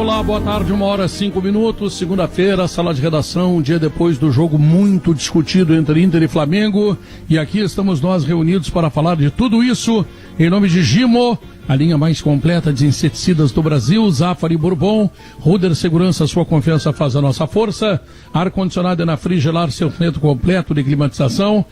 Olá, boa tarde, 1h05, segunda-feira, sala de redação, um dia depois do jogo muito discutido entre Inter e Flamengo, e aqui estamos nós reunidos para falar de tudo isso, em nome de Gimo, a linha mais completa de inseticidas do Brasil, Zafari Bourbon, Ruder Segurança, sua confiança faz a nossa força, ar-condicionado é na Frigelar, seu neto completo de climatização,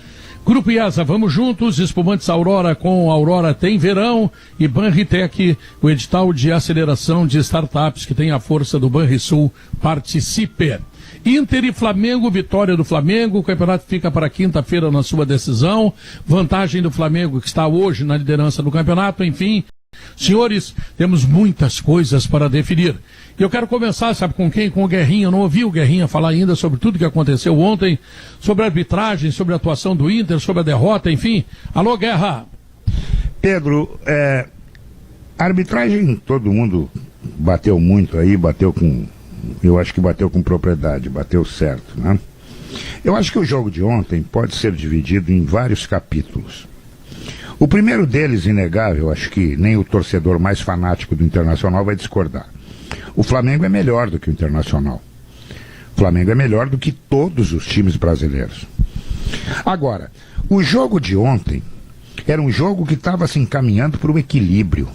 Grupo IESA, vamos juntos, espumantes Aurora com Aurora tem verão e Banritec, o edital de aceleração de startups que tem a força do Banrisul, participe. Inter e Flamengo, vitória do Flamengo, o campeonato fica para quinta-feira na sua decisão, vantagem do Flamengo que está hoje na liderança do campeonato, enfim. Senhores, temos muitas coisas para definir. E eu quero começar, sabe com quem? Com o Guerrinha. Eu não ouvi o Guerrinha falar ainda sobre tudo que aconteceu ontem, sobre a arbitragem, sobre a atuação do Inter, sobre a derrota, enfim. Alô, Guerra! Pedro, a arbitragem, todo mundo bateu muito aí, eu acho que bateu com propriedade, bateu certo, né? Eu acho que o jogo de ontem pode ser dividido em vários capítulos. O primeiro deles, inegável, acho que nem o torcedor mais fanático do Internacional vai discordar. O Flamengo é melhor do que o Internacional. O Flamengo é melhor do que todos os times brasileiros. Agora, o jogo de ontem era um jogo que estava se encaminhando para o equilíbrio.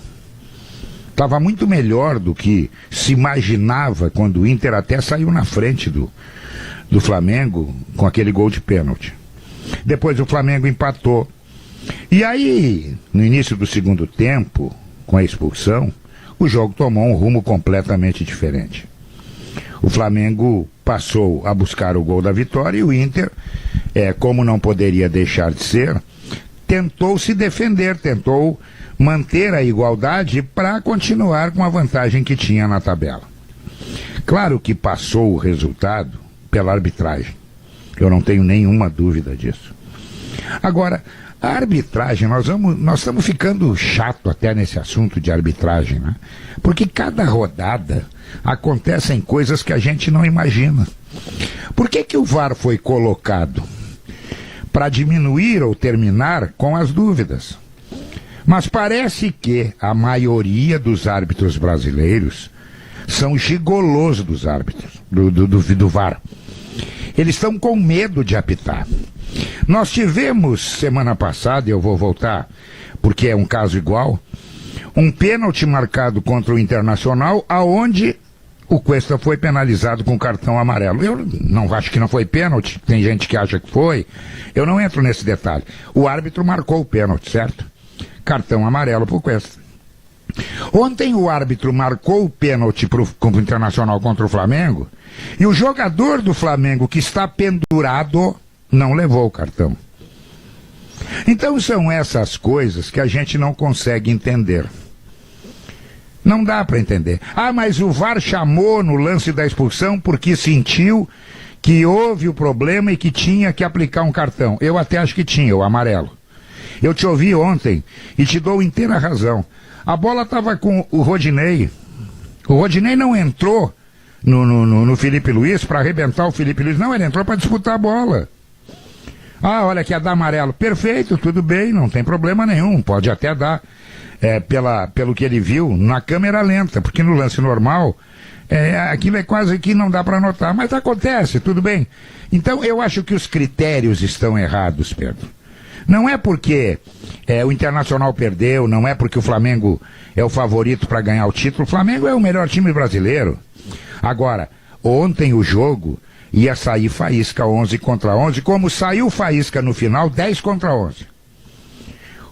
Estava muito melhor do que se imaginava quando o Inter até saiu na frente do Flamengo com aquele gol de pênalti. Depois o Flamengo empatou. E aí, no início do segundo tempo, com a expulsão, o jogo tomou um rumo completamente diferente. O Flamengo passou a buscar o gol da vitória e o Inter, como não poderia deixar de ser, tentou se defender, tentou manter a igualdade para continuar com a vantagem que tinha na tabela. Claro que passou o resultado pela arbitragem. Eu não tenho nenhuma dúvida disso. Agora, a arbitragem, nós estamos ficando chato até nesse assunto de arbitragem, né? Porque cada rodada acontecem coisas que a gente não imagina. Por que o VAR foi colocado? Para diminuir ou terminar com as dúvidas. Mas parece que a maioria dos árbitros brasileiros são gigolôs dos árbitros, do VAR. Eles estão com medo de apitar. Nós tivemos, semana passada, e eu vou voltar, porque é um caso igual, um pênalti marcado contra o Internacional, aonde o Cuesta foi penalizado com cartão amarelo. Eu não acho que não foi pênalti, tem gente que acha que foi, eu não entro nesse detalhe. O árbitro marcou o pênalti, certo? Cartão amarelo pro Cuesta. Ontem o árbitro marcou o pênalti pro Internacional contra o Flamengo, e o jogador do Flamengo que está pendurado não levou o cartão. Então são essas coisas que a gente não consegue entender. Não dá para entender. Ah, mas o VAR chamou no lance da expulsão porque sentiu que houve o problema e que tinha que aplicar um cartão. Eu até acho que tinha, o amarelo. Eu te ouvi ontem e te dou inteira razão. A bola estava com o Rodinei. O Rodinei não entrou no Felipe Luiz para arrebentar o Felipe Luiz. Não, ele entrou para disputar a bola. Ah, olha que ia dar amarelo. Perfeito, tudo bem, não tem problema nenhum. Pode até dar, pelo que ele viu, na câmera lenta, porque no lance normal, aquilo é quase que não dá para notar. Mas acontece, tudo bem. Então, eu acho que os critérios estão errados, Pedro. Não é porque o Internacional perdeu, não é porque o Flamengo é o favorito para ganhar o título. O Flamengo é o melhor time brasileiro. Agora, ontem o jogo ia sair faísca 11 contra 11, como saiu faísca no final, 10 contra 11.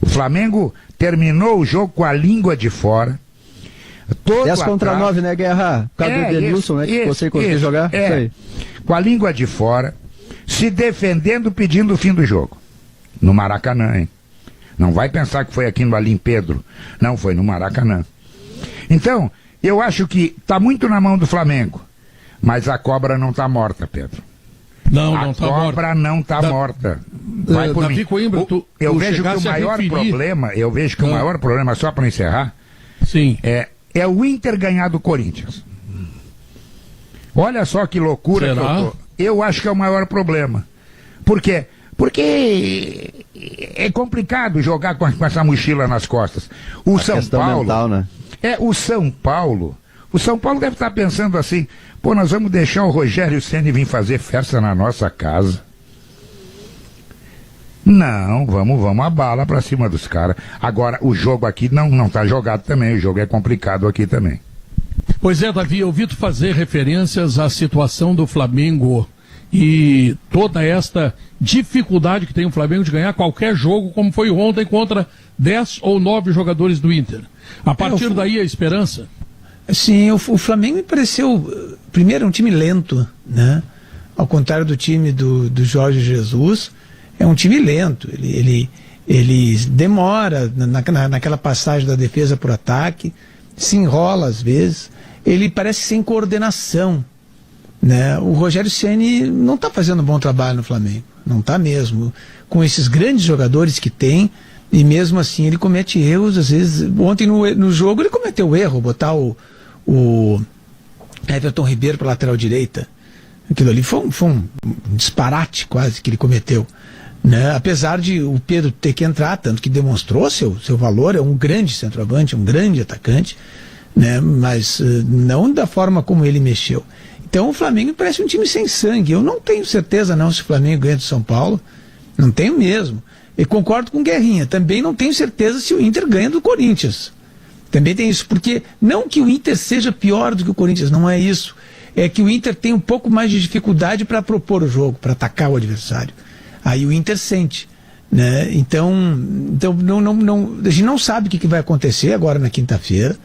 O Flamengo terminou o jogo com a língua de fora. 10 contra 9, né, Guerra? Por causa do Denilson, né, que você conseguiu jogar. Isso aí. Com a língua de fora, se defendendo, pedindo o fim do jogo. No Maracanã, hein? Não vai pensar que foi aqui no Alim Pedro. Não, foi no Maracanã. Então, eu acho que está muito na mão do Flamengo. Mas a cobra não está morta, Pedro. Não está morta. A cobra não está morta. Vai por mim. Coimbra, eu vejo que o maior problema, só para encerrar, sim, é o Inter ganhar do Corinthians. Olha só que loucura. Será? Eu acho que é o maior problema. Por quê? Porque é complicado jogar com essa mochila nas costas. O São Paulo, mental, né? o São Paulo O São Paulo deve estar pensando assim, pô, nós vamos deixar o Rogério Ceni vir fazer festa na nossa casa. Não, vamos a bala pra cima dos caras. Agora, o jogo aqui não tá jogado também, o jogo é complicado aqui também. Pois é, Davi, eu ouvi tu fazer referências à situação do Flamengo e toda esta dificuldade que tem o Flamengo de ganhar qualquer jogo, como foi ontem contra 10 ou 9 jogadores do Inter. A partir daí, a esperança? Sim, o Flamengo me pareceu, primeiro, um time lento, né? Ao contrário do time do Jorge Jesus, é um time lento. Ele demora naquela passagem da defesa para o ataque, se enrola às vezes, ele parece sem coordenação, né? O Rogério Ceni não está fazendo um bom trabalho no Flamengo, não está mesmo, com esses grandes jogadores que tem, e mesmo assim ele comete erros, às vezes. Ontem no jogo ele cometeu o erro, botar o Everton Ribeiro para a lateral direita. Aquilo ali foi um disparate quase que ele cometeu, né? Apesar de o Pedro ter que entrar, tanto que demonstrou seu valor, é um grande centroavante, um grande atacante, né? Mas não da forma como ele mexeu. Então o Flamengo parece um time sem sangue. Eu não tenho certeza não se o Flamengo ganha do São Paulo, não tenho mesmo. Eu concordo com o Guerrinha, também não tenho certeza se o Inter ganha do Corinthians. Também tem isso, porque não que o Inter seja pior do que o Corinthians, não é isso. É que o Inter tem um pouco mais de dificuldade para propor o jogo, para atacar o adversário. Aí o Inter sente, né? Então a gente não sabe o que vai acontecer agora na quinta-feira.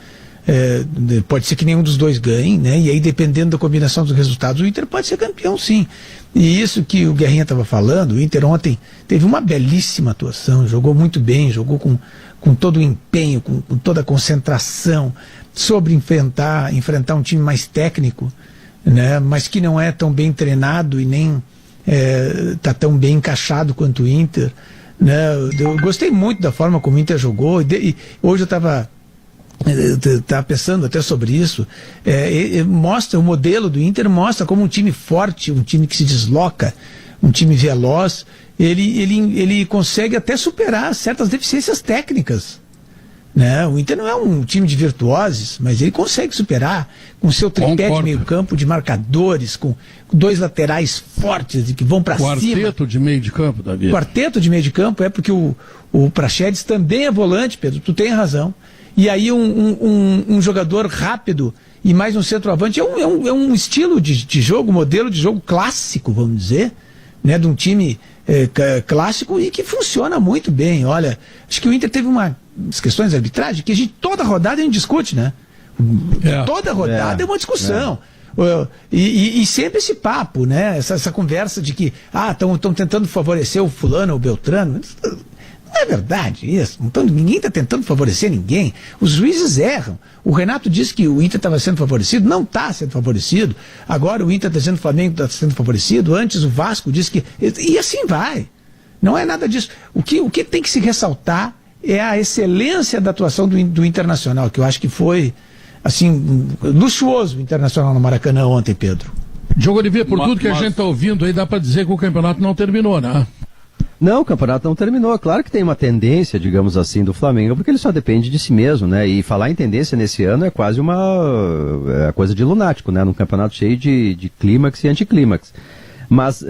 Pode ser que nenhum dos dois ganhe, né? E aí, dependendo da combinação dos resultados, o Inter pode ser campeão, sim. E isso que o Guerrinha estava falando, o Inter ontem teve uma belíssima atuação, jogou muito bem, jogou com todo o empenho, com toda a concentração, sobre enfrentar um time mais técnico, né? Mas que não é tão bem treinado e nem está tão bem encaixado quanto o Inter, né? Eu gostei muito da forma como o Inter jogou, e hoje eu estava pensando até sobre isso. Mostra o modelo do Inter, mostra como um time forte, um time que se desloca, um time veloz, ele consegue até superar certas deficiências técnicas, né? O Inter não é um time de virtuosos, mas ele consegue superar com seu tripé de meio campo, de marcadores, com dois laterais fortes e que vão para cima. Quarteto de meio de campo, Davi. Quarteto de meio de campo, porque o Praxedes também é volante, Pedro, tu tem razão. E aí um jogador rápido e mais um centroavante é um estilo de jogo, modelo de jogo clássico, vamos dizer, né, de um time clássico e que funciona muito bem. Olha, acho que o Inter teve umas questões de arbitragem que toda rodada a gente discute, né? Toda rodada é uma discussão. E sempre esse papo, né? Essa conversa de que estão tentando favorecer o fulano ou o Beltrano. Não é verdade isso. Então, ninguém está tentando favorecer ninguém. Os juízes erram. O Renato disse que o Inter estava sendo favorecido. Não está sendo favorecido. Agora o Inter está dizendo que o Flamengo está sendo favorecido. Antes o Vasco disse que... E assim vai. Não é nada disso. O que tem que se ressaltar é a excelência da atuação do Internacional, que eu acho que foi, assim, luxuoso o Internacional no Maracanã ontem, Pedro. Diogo Oliveira, por tudo que a gente está ouvindo aí, dá para dizer que o campeonato não terminou, né? Não, o campeonato não terminou. Claro que tem uma tendência, digamos assim, do Flamengo, porque ele só depende de si mesmo, né? E falar em tendência nesse ano é quase uma coisa de lunático, né? Num campeonato cheio de clímax e anticlímax. Mas,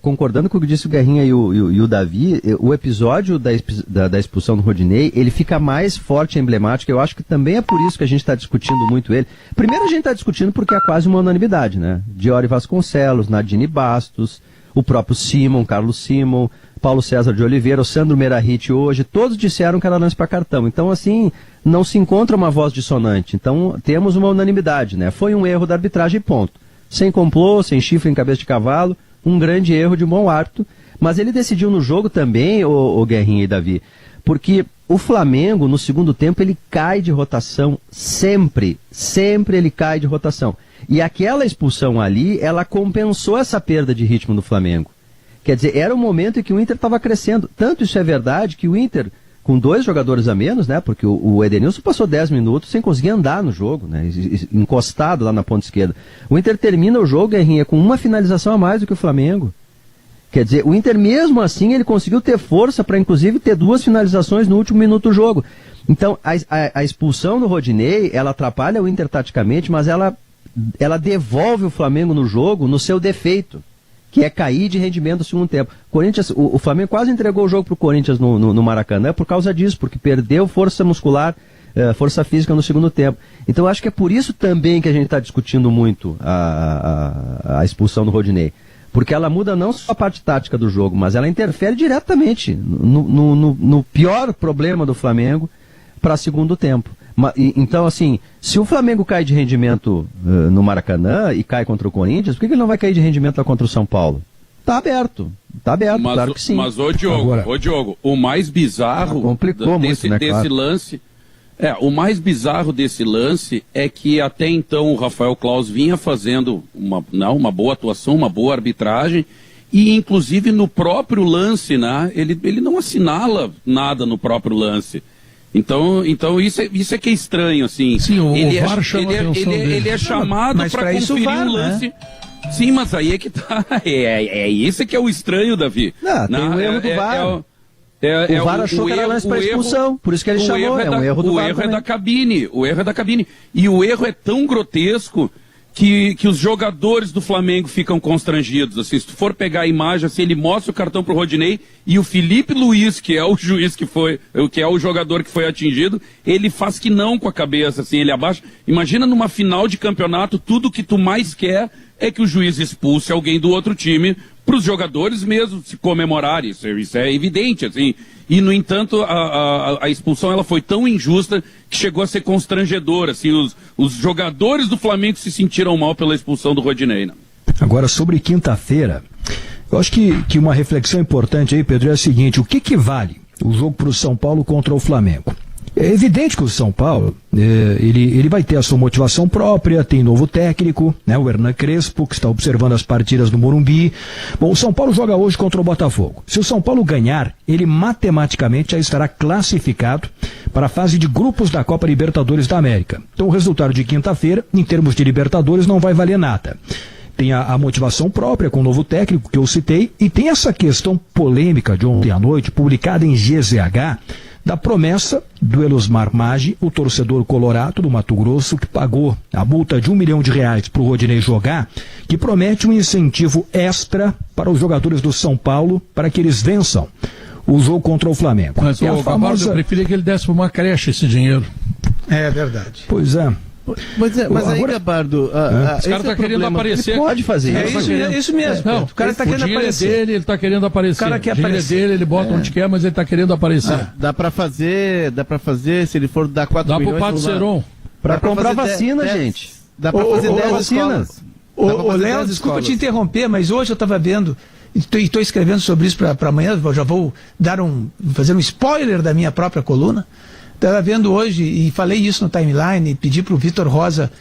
concordando com o que disse o Guerrinha e o Davi, o episódio da expulsão do Rodinei, ele fica mais forte e emblemático. Eu acho que também é por isso que a gente está discutindo muito ele. Primeiro a gente está discutindo porque é quase uma unanimidade, né? Diori Vasconcelos, Nadine Bastos, o próprio Simon, Carlos Simon, Paulo César de Oliveira, o Sandro Merahit hoje, todos disseram que era lance para cartão. Então, assim, não se encontra uma voz dissonante. Então, temos uma unanimidade, né? Foi um erro da arbitragem, ponto. Sem complô, sem chifre em cabeça de cavalo, um grande erro de bom hábito. Mas ele decidiu no jogo também, o Guerrinha e Davi, porque o Flamengo, no segundo tempo, ele cai de rotação sempre ele cai de rotação. E aquela expulsão ali, ela compensou essa perda de ritmo do Flamengo. Quer dizer, era o momento em que o Inter estava crescendo. Tanto isso é verdade que o Inter, com 2 jogadores a menos, né? Porque o Edenilson passou 10 minutos sem conseguir andar no jogo, né? Encostado lá na ponta esquerda. O Inter termina o jogo, Guerrinha, com uma finalização a mais do que o Flamengo. Quer dizer, o Inter mesmo assim, ele conseguiu ter força para inclusive ter 2 finalizações no último minuto do jogo. Então, a expulsão do Rodinei, ela atrapalha o Inter taticamente, mas ela devolve o Flamengo no jogo no seu defeito, que é cair de rendimento no segundo tempo. O Flamengo quase entregou o jogo para o Corinthians no Maracanã por causa disso, porque perdeu força muscular, força física no segundo tempo. Então acho que é por isso também que a gente está discutindo muito a expulsão do Rodinei. Porque ela muda não só a parte tática do jogo, mas ela interfere diretamente no pior problema do Flamengo para segundo tempo. Então, assim, se o Flamengo cai de rendimento no Maracanã e cai contra o Corinthians, por que ele não vai cair de rendimento lá contra o São Paulo? Tá aberto, claro que sim. Mas, Diogo, o mais bizarro desse lance... o mais bizarro desse lance é que até então o Rafael Claus vinha fazendo uma boa atuação, uma boa arbitragem, e inclusive no próprio lance, né, ele não assinala nada no próprio lance. Então isso é que é estranho, assim. Sim, o VAR chama ele é chamado para conferir VAR, um lance. Né? Sim, mas aí é que tá. Isso que é o estranho, Davi. Tem o erro do VAR. O VAR achou que era lance para expulsão, por isso que ele chamou. Um erro do VAR. O erro é da cabine. E o erro é tão grotesco que os jogadores do Flamengo ficam constrangidos. Assim, se tu for pegar a imagem, assim, ele mostra o cartão pro Rodinei e o Felipe Luiz, que é o juiz que é o jogador que foi atingido, ele faz que não com a cabeça, assim, ele abaixa. Imagina numa final de campeonato, tudo que tu mais quer é que o juiz expulse alguém do outro time para os jogadores mesmo se comemorarem. Isso é evidente, assim. E, no entanto, a expulsão ela foi tão injusta que chegou a ser constrangedora. Assim, os jogadores do Flamengo se sentiram mal pela expulsão do Rodinei. Né? Agora, sobre quinta-feira, eu acho que uma reflexão importante aí, Pedro, é a seguinte: o que vale o jogo para o São Paulo contra o Flamengo? É evidente que o São Paulo, ele vai ter a sua motivação própria, tem novo técnico, né, o Hernan Crespo, que está observando as partidas no Morumbi. Bom, o São Paulo joga hoje contra o Botafogo. Se o São Paulo ganhar, ele matematicamente já estará classificado para a fase de grupos da Copa Libertadores da América. Então o resultado de quinta-feira, em termos de Libertadores, não vai valer nada. Tem a motivação própria com o novo técnico que eu citei, e tem essa questão polêmica de ontem à noite, publicada em GZH, da promessa do Elosmar Maggi, o torcedor colorado do Mato Grosso, que pagou a multa de R$1 milhão para o Rodinei jogar, que promete um incentivo extra para os jogadores do São Paulo para que eles vençam o jogo contra o Flamengo. Mas o famosa... eu preferia que ele desse para uma creche esse dinheiro. É verdade. Pois é. Mas aí, Gabardo, esse cara está querendo aparecer. Ele pode fazer isso mesmo. Não, o cara está querendo aparecer. Ele está querendo aparecer. O cara quer aparecer. Dele, ele bota onde quer, mas ele está querendo aparecer. Dá para fazer, se ele for dar 4 milhões... Dá pro Pato Seron. Para comprar vacina, gente. Dá para fazer 10 vacinas. Ô, Léo, desculpa te interromper, mas hoje eu estava vendo, e estou escrevendo sobre isso para amanhã, já vou fazer um spoiler da minha própria coluna. Estava vendo hoje, e falei isso no timeline, pedi para o Vitor Rosa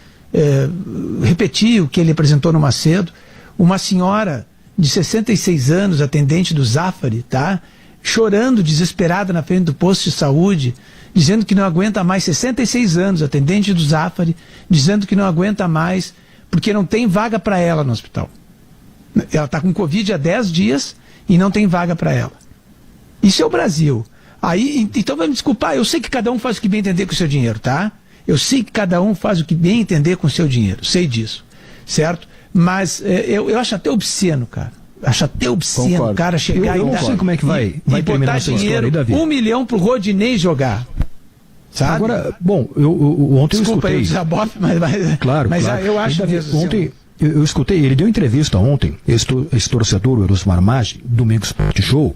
repetir o que ele apresentou no Macedo. Uma senhora de 66 anos, atendente do Zafari, tá? Chorando, desesperada na frente do posto de saúde, dizendo que não aguenta mais, 66 anos, atendente do Zafari, dizendo que não aguenta mais, porque não tem vaga para ela no hospital. Ela está com Covid há 10 dias e não tem vaga para ela. Isso é o Brasil. Aí, então vai me desculpar, eu sei que cada um faz o que bem entender com o seu dinheiro, tá? Eu sei que cada um faz o que bem entender com o seu dinheiro, sei disso, certo? Mas eu acho até obsceno, cara. Acho até obsceno o cara chegar eu não sei como é que vai terminar essa história aí, Davi. R$1 milhão pro Rodinei jogar. Sabe? Agora, bom, ontem desculpa, eu escutei... Desculpa aí, mas claro. Eu acho Davi, mesmo, ontem eu escutei, ele deu entrevista ontem, esse torcedor, o Elosmar Maggi, Domingo Sport Show,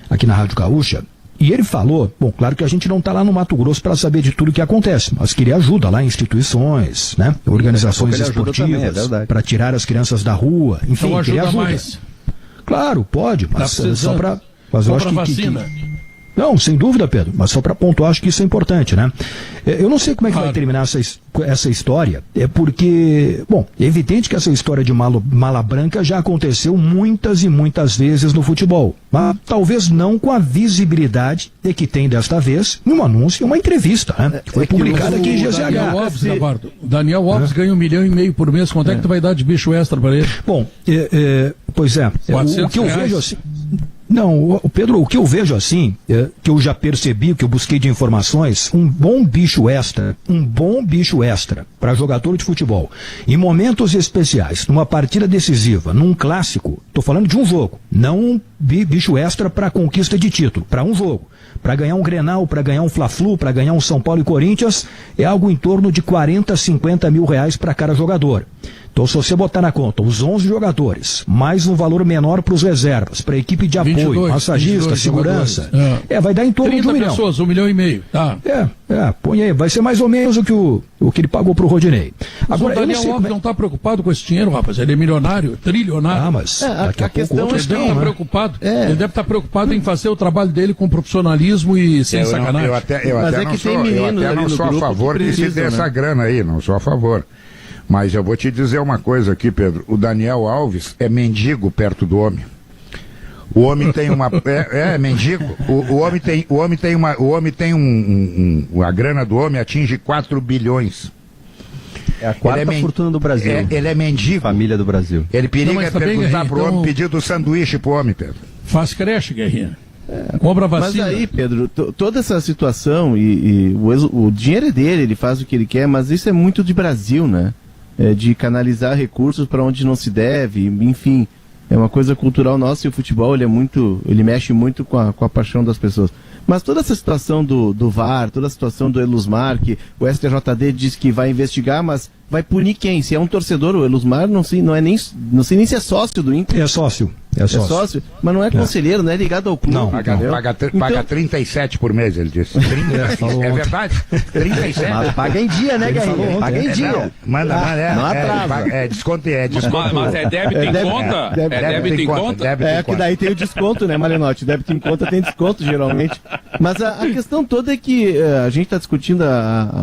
aqui na Rádio Gaúcha. E ele falou, bom, claro que a gente não está lá no Mato Grosso para saber de tudo que acontece, mas que ele ajuda lá em instituições, né, organizações esportivas, para tirar as crianças da rua, enfim, então ajuda ele ajuda. Mais. Claro, pode, mas só para... Mas eu acho que não, sem dúvida, Pedro, mas só para pontuar, acho que isso é importante, né? Eu não sei como é que vai terminar essa história, porque, bom, é evidente que essa história de mala branca já aconteceu muitas e muitas vezes no futebol, mas talvez não com a visibilidade que tem desta vez num anúncio, uma entrevista, né? Que foi publicada aqui em GZH. Daniel Alves ganha R$1,5 milhão por mês, quanto é que tu vai dar de bicho extra para ele? Bom, pois é, o que eu vejo assim... Não, Pedro, o que eu vejo assim, que eu já percebi, que eu busquei de informações, um bom bicho extra para jogador de futebol, em momentos especiais, numa partida decisiva, num clássico, tô falando de um jogo, não um bicho extra para conquista de título, para um jogo. Para ganhar um Grenal, para ganhar um Fla-Flu, para ganhar um São Paulo e Corinthians, é algo em torno de 40, 50 mil reais para cada jogador. Então, se você botar na conta os 11 jogadores, mais um valor menor para os reservas, para a equipe de apoio, 22, massagista, segurança, é. vai dar em torno de 1 milhão. pessoas, 1,5 milhão. Tá. Põe aí, vai ser mais ou menos o que ele pagou para o Rodinei. Agora, o Daniel Alves não está preocupado com esse dinheiro, rapaz, ele é milionário, trilionário. Ah, mas daqui a pouco ele deve estar preocupado. Ele deve estar preocupado em fazer o trabalho dele com profissionalismo e sem sacanagem. Eu até não sou a favor que se dê essa grana aí, não sou a favor. Mas eu vou te dizer uma coisa aqui, Pedro. O Daniel Alves é mendigo perto do homem. O homem tem uma... É mendigo. O homem tem a grana do homem atinge 4 bilhões. É a quarta fortuna do Brasil. Ele é mendigo. Família do Brasil. Ele periga perguntar pro homem, pedir do sanduíche pro homem, Pedro. Faz creche, Guerrinha. Compra vacina. Mas aí, Pedro, toda essa situação e o dinheiro é dele, ele faz o que ele quer, mas isso é muito de Brasil, né? De canalizar recursos para onde não se deve, enfim, é uma coisa cultural nossa e o futebol ele mexe muito com a paixão das pessoas. Mas toda essa situação do VAR, toda a situação do Elusmar, que o STJD diz que vai investigar, mas vai punir quem? Se é um torcedor, o Elusmar não sei nem se é sócio do Inter. É sócio, mas não é conselheiro, não é ligado ao clube. Não, paga 37 por mês, ele disse. É verdade? 37. Mas paga em dia, né, Guerrinha? Paga em dia. Não atrasa. Desconto. Mas é débito em conta? É débito em conta? É que daí tem o desconto, né, Malenotti? Débito em conta tem desconto, geralmente. Mas a questão toda é que a gente está discutindo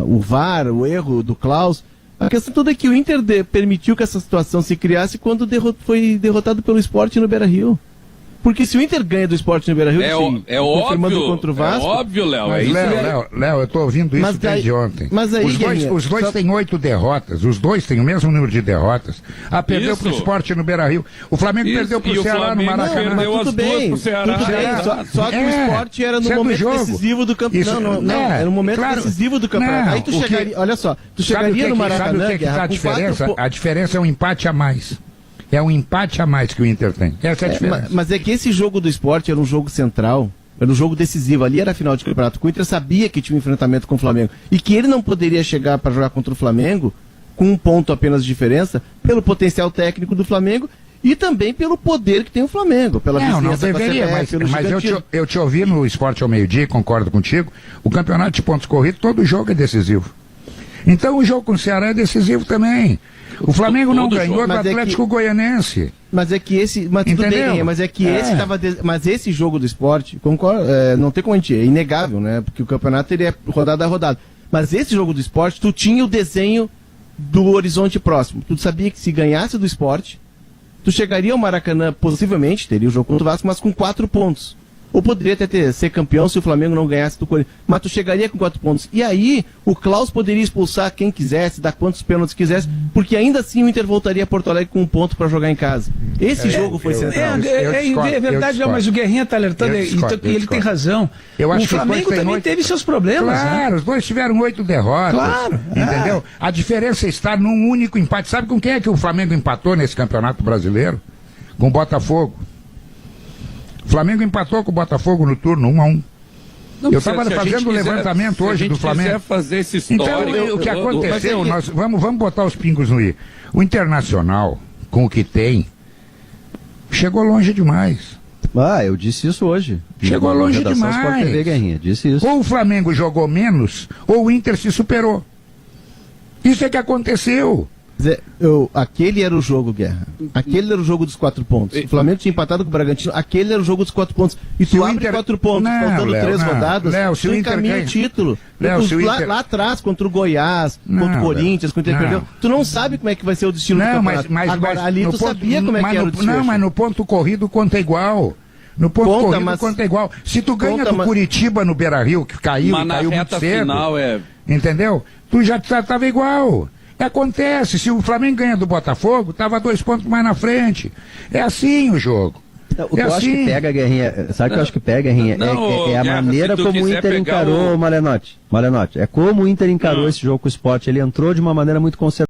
o VAR, o erro do Klaus. A questão toda é que o Inter permitiu que essa situação se criasse quando foi derrotado pelo Sport no Beira-Rio. Porque se o Inter ganha do Sport no Beira-Rio, é óbvio, contra o Vasco, é óbvio, Léo. Léo, eu tô ouvindo isso desde ontem. Mas aí, os dois têm 8 derrotas, os dois têm o mesmo número de derrotas. Perdeu pro Sport no Beira-Rio. O Flamengo perdeu pro Ceará no Maracanã. Mas tudo bem, só que o Sport era no momento decisivo do campeonato. Não, era no momento decisivo do campeonato. Aí tu chegaria, olha só, tu chegaria no Maracanã, sabe o que tá a diferença? A diferença é um empate a mais. É um empate a mais que o Inter tem. Essa é a diferença. Mas é que esse jogo do Sport era um jogo central, era um jogo decisivo. Ali era a final de campeonato. O Inter sabia que tinha um enfrentamento com o Flamengo. E que ele não poderia chegar para jogar contra o Flamengo com 1 ponto apenas de diferença, pelo potencial técnico do Flamengo e também pelo poder que tem o Flamengo. Pela não deveria, mas eu te ouvi no Esporte ao Meio-Dia, concordo contigo. O campeonato de pontos corridos, todo jogo é decisivo. Então o jogo com o Ceará é decisivo também. O Flamengo não ganhou do Atlético Goianense. Mas é que esse. Mas tudo bem, mas é que esse tava. Mas esse jogo do Sport, concordo, não tem como a gente. É inegável, né? Porque o campeonato ele é rodada a rodada. Mas esse jogo do Sport, tu tinha o desenho do horizonte próximo. Tu sabia que se ganhasse do Sport, tu chegaria ao Maracanã, possivelmente, teria o jogo contra o Vasco, mas com 4 pontos. Ou poderia até ser campeão se o Flamengo não ganhasse do Corinthians. Mas tu chegaria com 4 pontos. E aí, o Klaus poderia expulsar quem quisesse, dar quantos pênaltis quisesse, porque ainda assim o Inter voltaria a Porto Alegre com 1 ponto para jogar em casa. Esse jogo foi central. É verdade, mas o Guerrinha está alertando e ele tem razão. O Flamengo também teve seus problemas. Claro, os dois tiveram 8 derrotas. Claro. Entendeu? A diferença está num único empate. Sabe com quem é que o Flamengo empatou nesse Campeonato Brasileiro? Com o Botafogo. O Flamengo empatou com o Botafogo no turno 1-1. Eu estava fazendo o levantamento hoje do Flamengo. Se fazer esse histórico, então, o que aconteceu, nós vamos botar os pingos no i. O Internacional, com o que tem, chegou longe demais. Eu disse isso hoje. Chegou longe demais. Sport TV, Guerrinha, disse isso. Ou o Flamengo jogou menos, ou o Inter se superou. Isso é que aconteceu. Aquele era o jogo, Guerra. Aquele era o jogo dos 4 pontos. O Flamengo tinha empatado com o Bragantino. Aquele era o jogo dos 4 pontos. E tu abre 4 pontos, faltando 3 rodadas, tu encaminha o título. Lá atrás, contra o Goiás, contra o Corinthians, contra o Inter perdeu. Tu não sabe como é que vai ser o destino do campeonato. Agora, ali tu sabia como é que era o destino. Não, mas no ponto corrido conta igual. No ponto corrido conta igual. Se tu ganha do Curitiba no Beira-Rio, que caiu muito cedo, entendeu? Tu já estava igual. Acontece, se o Flamengo ganha do Botafogo, estava 2 pontos mais na frente. É assim o jogo. O que eu acho que pega, Guerrinha, sabe o que eu acho que pega, Guerrinha? É a maneira como o Inter encarou o Malenotti. É como o Inter encarou esse jogo com o Sport. Ele entrou de uma maneira muito conservadora.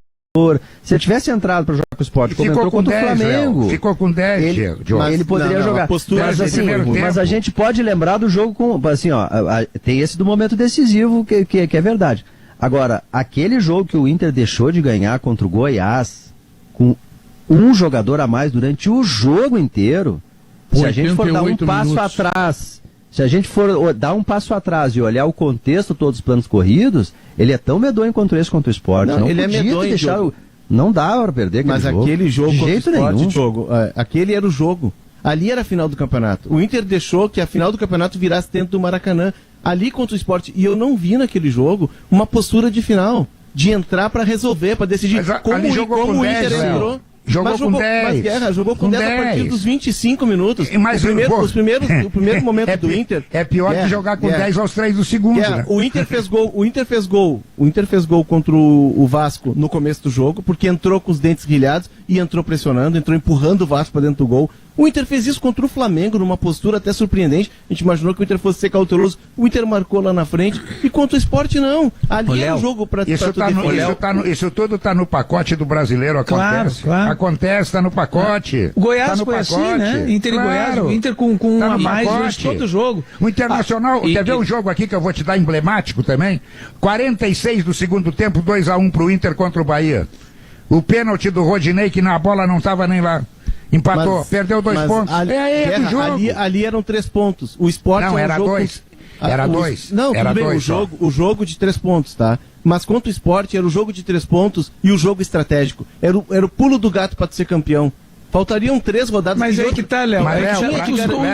Se ele tivesse entrado para jogar com o Sport, como entrou contra o Flamengo, ficou com 10, ele poderia jogar. Mas a gente pode lembrar do jogo com, assim, ó, tem esse do momento decisivo que é verdade. Agora, aquele jogo que o Inter deixou de ganhar contra o Goiás, com um jogador a mais durante o jogo inteiro, se a gente for dar um passo atrás, se a gente for dar um passo atrás e olhar o contexto, todos os planos corridos, ele é tão medonho quanto esse contra o Sport. Não, ele é medonho. Não dá para perder aquele jogo. Mas aquele jogo de contra jeito o Sport, nenhum. Aquele era o jogo. Ali era a final do campeonato. O Inter deixou que a final do campeonato virasse dentro do Maracanã. Ali contra o Sport. E eu não vi naquele jogo uma postura de final. De entrar para resolver, para decidir como o Inter entrou. Jogou com 10. Mas Guerra jogou com 10 a partir dos 25 minutos. Mas o primeiro momento do Inter. É pior que jogar com 10 aos 3 do segundo. Né? O Inter fez gol contra o Vasco no começo do jogo, porque entrou com os dentes grilhados e entrou pressionando, entrou empurrando o Vasco para dentro do gol. O Inter fez isso contra o Flamengo numa postura até surpreendente. A gente imaginou que o Inter fosse ser cauteloso. O Inter marcou lá na frente. E contra o Sport, não. Ali é o jogo para isso tudo está no pacote do brasileiro. Acontece. Claro. Acontece, está no pacote. O Goiás foi assim, né? Inter e Goiás. O Inter com tá a mais durante todo o jogo. O Internacional, quer ver um jogo aqui que eu vou te dar emblemático também? 46 do segundo tempo, 2-1 pro Inter contra o Bahia. O pênalti do Rodinei, que na bola não estava nem lá. Empatou, perdeu 2 pontos. Do jogo. Ali eram 3 pontos. O Sport não, era 2. Era 2. Não, era tudo bem, o jogo de 3 pontos, tá? Mas contra o Sport era o jogo de 3 pontos e o jogo estratégico. Era o pulo do gato para ser campeão. Faltariam 3 rodadas. Mas aí que tá, Léo.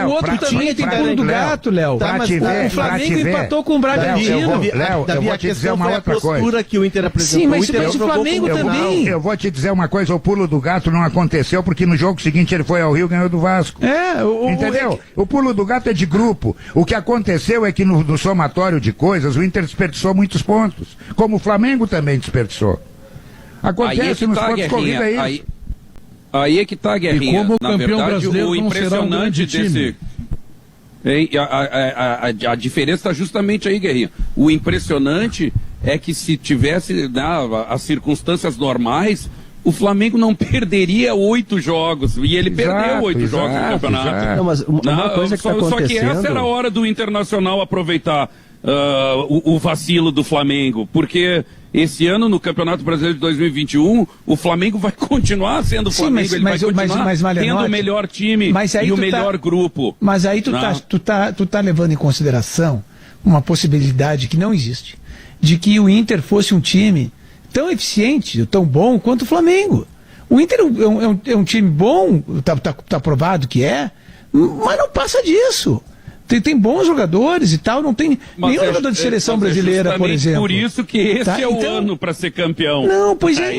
O outro também tem pulo do gato, Léo. Tá, mas o Flamengo empatou com o Bragantino. Léo, eu vou te dizer uma outra coisa. Que o Inter apresentou. Sim, mas o Flamengo também. Eu vou te dizer uma coisa, o pulo do gato não aconteceu porque no jogo seguinte ele foi ao Rio e ganhou do Vasco. Entendeu? O pulo do gato é de grupo. O que aconteceu é que no somatório de coisas o Inter desperdiçou muitos pontos. Como o Flamengo também desperdiçou. Acontece nos pontos corridos aí. Aí é que tá, Guerrinha. E como na verdade, o impressionante desse... A diferença está justamente aí, Guerrinha. O impressionante é que se tivesse as circunstâncias normais, o Flamengo não perderia 8 jogos. E ele perdeu 8 jogos no campeonato. Não, mas uma coisa que tá acontecendo... Só que essa era a hora do Internacional aproveitar o vacilo do Flamengo. Porque... Esse ano, no Campeonato Brasileiro de 2021, o Flamengo vai continuar sendo o Flamengo, ele vai continuar tendo o melhor time e o melhor grupo. Mas aí tu tá levando em consideração uma possibilidade que não existe, de que o Inter fosse um time tão eficiente, tão bom quanto o Flamengo. O Inter é um time bom, tá provado que é, mas não passa disso. Tem bons jogadores e tal, não tem nenhum jogador de seleção brasileira, por exemplo. Por isso que esse é o ano para ser campeão. Não, pois é.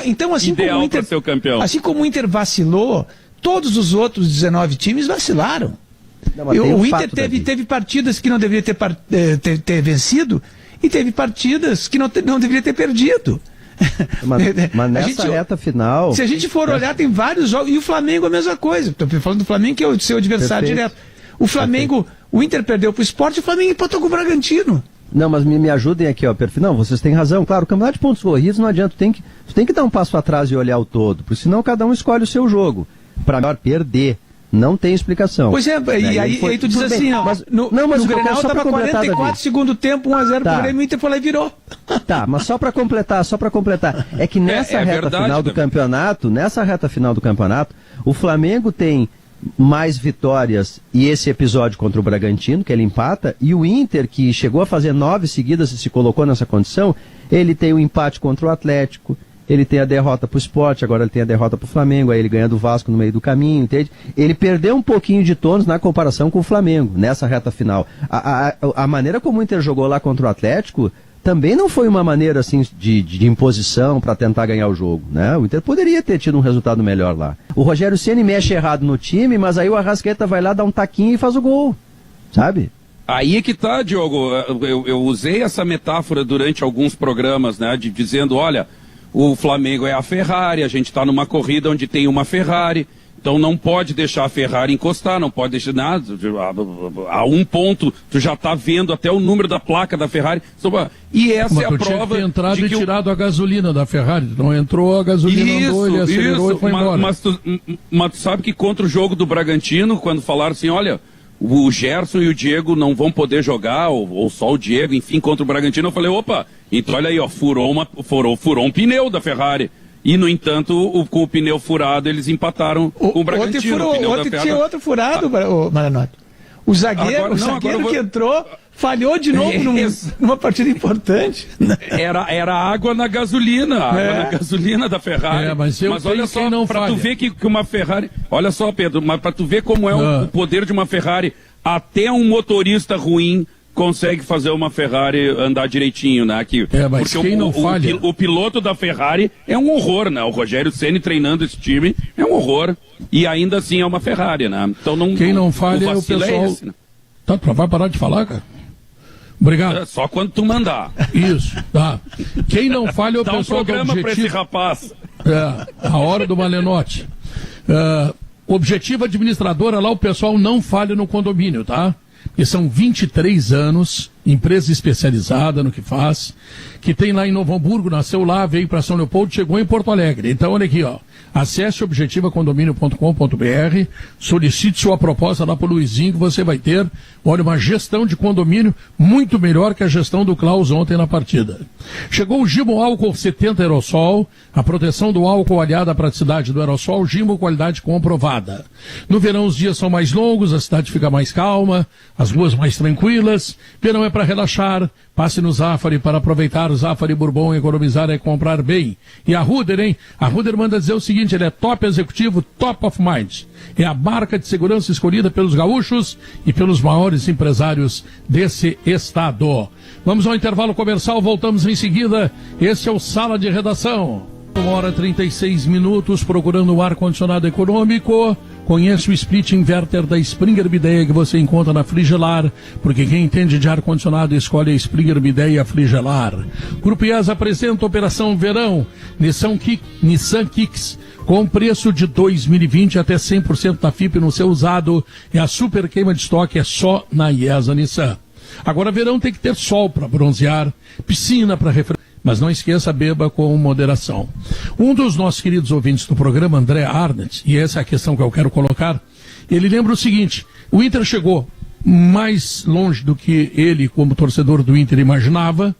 Então assim ideal como o Inter, ser o campeão. Assim como o Inter vacilou, todos os outros 19 times vacilaram. O Inter teve partidas que não deveria ter vencido e teve partidas que não deveria ter perdido. Mas nessa reta final... Se a gente for olhar, tem vários jogos. E o Flamengo é a mesma coisa. Estou falando do Flamengo, que é o seu adversário direto. O Flamengo, o Inter perdeu pro Sport e o Flamengo empatou com o Bragantino. Não, mas me ajudem aqui, ó, perfil. Não, vocês têm razão, claro, o campeonato de pontos corridos não adianta, tu tem que dar um passo atrás e olhar o todo, porque senão cada um escolhe o seu jogo. Para melhor perder, não tem explicação. Pois é, e aí tu diz assim, ó, mas no Grenal tava 44, segundo tempo, 1-0 pro Grêmio, o Inter foi lá e virou. Tá, mas só para completar, é que nessa reta final do campeonato, o Flamengo tem mais vitórias e esse episódio contra o Bragantino, que ele empata, e o Inter, que chegou a fazer 9 seguidas e se colocou nessa condição, ele tem o empate contra o Atlético, ele tem a derrota pro Sport, agora ele tem a derrota pro Flamengo, aí ele ganha do Vasco no meio do caminho, entende? Ele perdeu um pouquinho de tônus na comparação com o Flamengo, nessa reta final. A maneira como o Inter jogou lá contra o Atlético também não foi uma maneira assim de imposição para tentar ganhar o jogo, né? O Inter poderia ter tido um resultado melhor lá. O Rogério Ceni mexe errado no time, mas aí o Arrascaeta vai lá, dá um taquinho e faz o gol, sabe? Aí é que tá, Diogo, eu usei essa metáfora durante alguns programas, né, dizendo, olha, o Flamengo é a Ferrari, a gente está numa corrida onde tem uma Ferrari, Então não pode deixar a Ferrari encostar, não pode deixar nada. A um ponto, tu já tá vendo até o número da placa da Ferrari. E essa é a prova tinha entrado de que e tirado a gasolina da Ferrari. Não entrou, a gasolina andou, ele acelerou e foi embora. Mas tu sabe que contra o jogo do Bragantino, quando falaram assim, olha, o Gerson e o Diego não vão poder jogar, ou só o Diego, enfim, contra o Bragantino, eu falei, opa, então olha aí, ó, furou um pneu da Ferrari. E, no entanto, com o pneu furado, eles empataram com o Bragantino. Ontem tinha outro furado, Maranotti. O zagueiro, que entrou falhou de novo numa partida importante. Era água na gasolina, na gasolina da Ferrari. Mas olha só, para tu ver que uma Ferrari... Olha só, Pedro, mas para tu ver como é o poder de uma Ferrari, até um motorista ruim consegue fazer uma Ferrari andar direitinho, né? Mas porque quem não falha... o piloto da Ferrari é um horror, né? O Rogério Ceni treinando esse time é um horror. E ainda assim é uma Ferrari, né? Então quem não falha é o pessoal... esse, né? Tá, vai parar de falar, cara? Obrigado. Só quando tu mandar. Isso, tá. Quem não falha é o Dá pessoal um programa do Objetivo... pra esse rapaz. A hora do Malenotti. Objetivo Administradora, lá o pessoal não falha no condomínio, tá? Porque são 23 anos, empresa especializada no que faz, que tem lá em Novo Hamburgo, nasceu lá, veio para São Leopoldo, chegou em Porto Alegre. Então, olha aqui, ó. Acesse objetivacondomínio.com.br, solicite sua proposta lá pro Luizinho, que você vai ter, olha, uma gestão de condomínio muito melhor que a gestão do Klaus ontem na partida. Chegou o Gimo Álcool 70 Aerosol, a proteção do álcool aliada à praticidade do aerosol, Gimo, qualidade comprovada. No verão os dias são mais longos, a cidade fica mais calma, as ruas mais tranquilas, verão é para relaxar, passe no Zafari para aproveitar o Zafari Bourbon, economizar é comprar bem. E a Ruder, hein? A Ruder manda dizer o seguinte, ele é top executivo, top of mind. É a marca de segurança escolhida pelos gaúchos e pelos maiores empresários desse estado. Vamos ao intervalo comercial, voltamos em seguida. Esse é o Sala de Redação. 1h36, procurando um ar-condicionado econômico. Conheça o split inverter da Springer Midea que você encontra na Frigelar, porque quem entende de ar-condicionado escolhe a Springer Midea Frigelar. Grupo IES apresenta Operação Verão, Nissan Kicks, com preço de 2020 até 100% da FIP no seu usado. É a super queima de estoque, é só na IESA Nissan. Agora verão tem que ter sol para bronzear, piscina para refrescar. Mas não esqueça, beba com moderação. Um dos nossos queridos ouvintes do programa, André Arnett, e essa é a questão que eu quero colocar, ele lembra o seguinte, o Inter chegou mais longe do que ele, como torcedor do Inter, imaginava,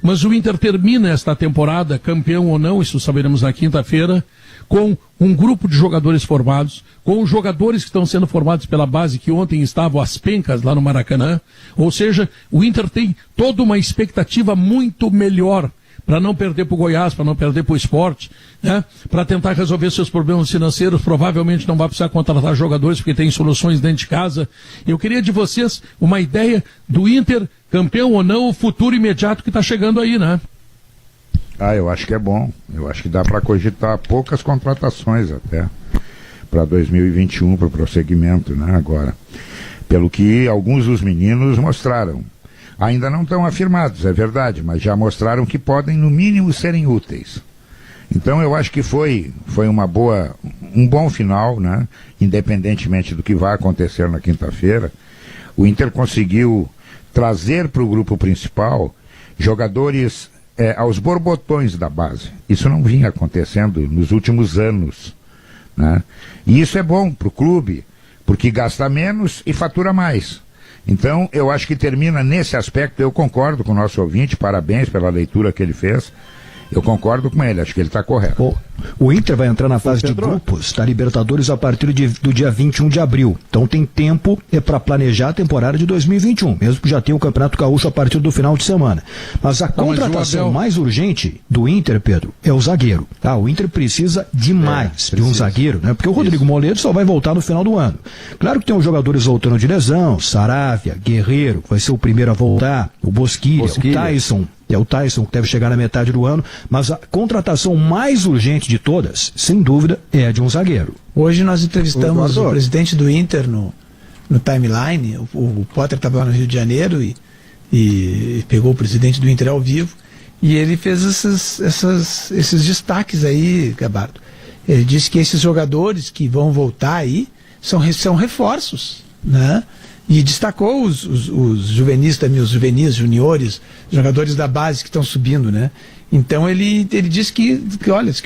mas o Inter termina esta temporada, campeão ou não, isso saberemos na quinta-feira, com um grupo de jogadores formados, com jogadores que estão sendo formados pela base que ontem estavam às pencas lá no Maracanã, ou seja, o Inter tem toda uma expectativa muito melhor para não perder para o Goiás, para não perder para o Sport, né? Para tentar resolver seus problemas financeiros, provavelmente não vai precisar contratar jogadores porque tem soluções dentro de casa. Eu queria de vocês uma ideia do Inter, campeão ou não, o futuro imediato que está chegando aí, né? Eu acho que é bom. Eu acho que dá para cogitar poucas contratações até para 2021, para o prosseguimento, né? Agora, pelo que alguns dos meninos mostraram. Ainda não estão afirmados, é verdade, mas já mostraram que podem, no mínimo, serem úteis. Então eu acho que foi um bom final, né? Independentemente do que vai acontecer na quinta-feira. O Inter conseguiu trazer para o grupo principal jogadores aos borbotões da base. Isso não vinha acontecendo nos últimos anos, né? E isso é bom para o clube, porque gasta menos e fatura mais. Então, eu acho que termina nesse aspecto. Eu concordo com o nosso ouvinte, parabéns pela leitura que ele fez. Eu concordo com ele, acho que ele está correto. O Inter vai entrar na fase de grupos da Libertadores a partir do dia 21 de abril. Então tem tempo para planejar a temporada de 2021, mesmo que já tenha o Campeonato Gaúcho a partir do final de semana. Mas a contratação mais urgente do Inter, Pedro, é o zagueiro. O Inter precisa demais de um zagueiro, né? Porque o Rodrigo Moledo só vai voltar no final do ano. Claro que tem os jogadores voltando de lesão, Saravia, Guerreiro, vai ser o primeiro a voltar, o Bosquilha. O Tyson. É o Tyson que deve chegar na metade do ano, mas a contratação mais urgente de todas, sem dúvida, é a de um zagueiro. Hoje nós entrevistamos o presidente do Inter no Timeline, o Potter estava lá no Rio de Janeiro e pegou o presidente do Inter ao vivo, e ele fez esses destaques aí, Gabardo. Ele disse que esses jogadores que vão voltar aí são reforços, né? E destacou os juvenis também, os juvenis, juniores, jogadores da base que estão subindo, né? Então ele disse que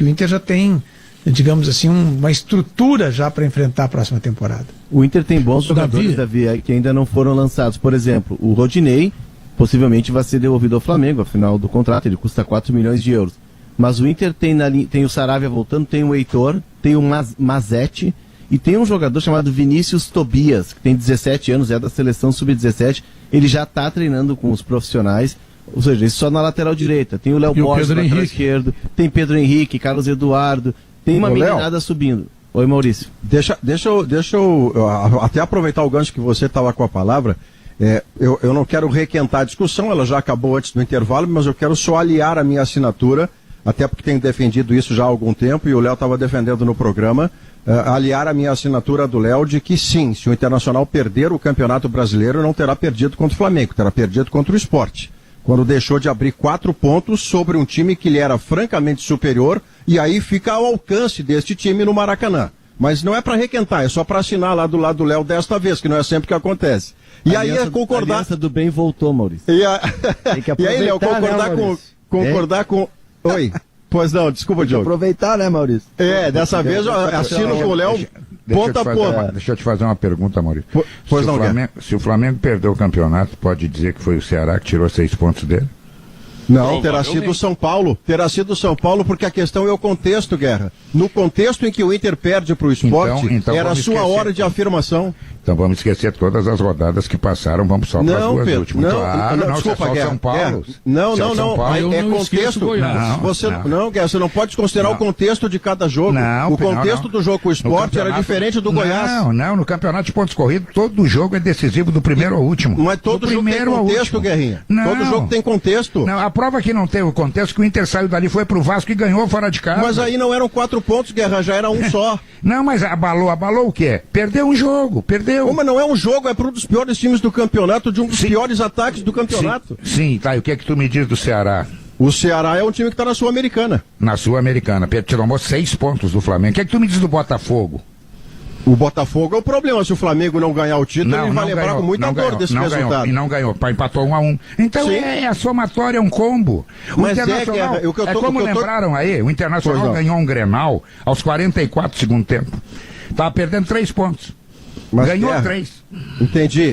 o Inter já tem, digamos assim, uma estrutura já para enfrentar a próxima temporada. O Inter tem bons jogadores, Davi, que ainda não foram lançados. Por exemplo, o Rodinei possivelmente vai ser devolvido ao Flamengo, afinal do contrato, ele custa 4 milhões de euros. Mas o Inter tem o Saravia voltando, tem o Heitor, tem o Mazetti e tem um jogador chamado Vinícius Tobias, que tem 17 anos, é da seleção sub-17, ele já está treinando com os profissionais, ou seja, isso só na lateral direita. Tem o Léo Borges, lateral esquerdo, tem Pedro Henrique, Carlos Eduardo, tem uma meninada subindo. Oi, Maurício. Deixa eu até aproveitar o gancho que você estava com a palavra. Eu não quero requentar a discussão, ela já acabou antes do intervalo, mas eu quero só aliar a minha assinatura, até porque tenho defendido isso já há algum tempo e o Léo estava defendendo no programa, aliar a minha assinatura do Léo de que sim, se o Internacional perder o Campeonato Brasileiro, não terá perdido contra o Flamengo, terá perdido contra o Sport, quando deixou de abrir 4 pontos sobre um time que lhe era francamente superior, e aí fica ao alcance deste time no Maracanã. Mas não é para requentar, é só para assinar lá do lado do Léo desta vez, que não é sempre que acontece. E aí é concordar... A Aliança do Bem voltou, Maurício. E aí, Léo, concordar com... Oi. Pois não, desculpa, Diogo. Aproveitar, né, Maurício? Dessa vez eu assino com o Léo ponta a ponta. Deixa eu te fazer uma pergunta, Maurício. Se o Flamengo perdeu o campeonato, pode dizer que foi o Ceará que tirou 6 pontos dele? Não, terá sido o São Paulo. Terá sido o São Paulo porque a questão é o contexto, Guerra. No contexto em que o Inter perde para o Sport, então era a sua hora de afirmação. Então vamos esquecer todas as rodadas que passaram, vamos só para as duas últimas. Não, desculpa, Guerra. São Paulo. Não, é contexto. Guerra, você não pode desconsiderar o contexto de cada jogo. O contexto do jogo com o Sport era diferente do Goiás. Não, no campeonato de pontos corridos, todo jogo é decisivo do primeiro ao último. Mas todo jogo tem contexto, Guerrinha. Todo jogo tem contexto. Não, a prova que não teve o contexto, que o Inter saiu dali, foi pro Vasco e ganhou fora de casa. Mas aí não eram 4 pontos, Guerra, já era um só. Não, mas abalou o quê? Perdeu um jogo, perdeu. Mas não é um jogo, é para um dos piores times do campeonato, de um dos piores ataques do campeonato. Sim, tá, e o que é que tu me diz do Ceará? O Ceará é um time que está na Sul-Americana. Na Sul-Americana, tomou 6 pontos do Flamengo. O que é que tu me diz do Botafogo? O Botafogo é o problema. Se o Flamengo não ganhar o título, ele vai lembrar com muita dor desse resultado. E não ganhou, empatou 1-1. Então a somatória é um combo. Mas lembraram aí, o Internacional ganhou um Grenal aos 44 do segundo tempo. Estava perdendo 3 pontos. Mas ganhou 3.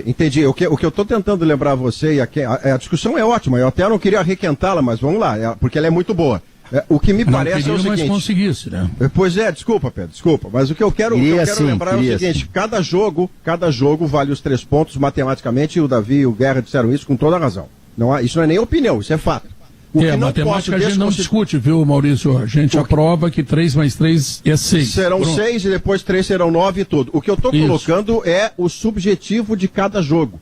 Entendi. O que eu estou tentando lembrar a você, e a discussão é ótima, eu até não queria requentá-la, mas vamos lá, porque ela é muito boa. O que me parece é o seguinte... conseguisse, né? Pois é, desculpa, Pedro, mas o que eu quero lembrar é o seguinte, cada jogo vale os 3 pontos matematicamente, e o Davi e o Guerra disseram isso com toda a razão. Isso não é nem opinião, isso é fato. Matemática a gente não discute, viu, Maurício? A gente aprova que 3 mais 3 é 6. Serão 6 e depois 3 serão 9 e tudo. O que eu estou colocando é o subjetivo de cada jogo.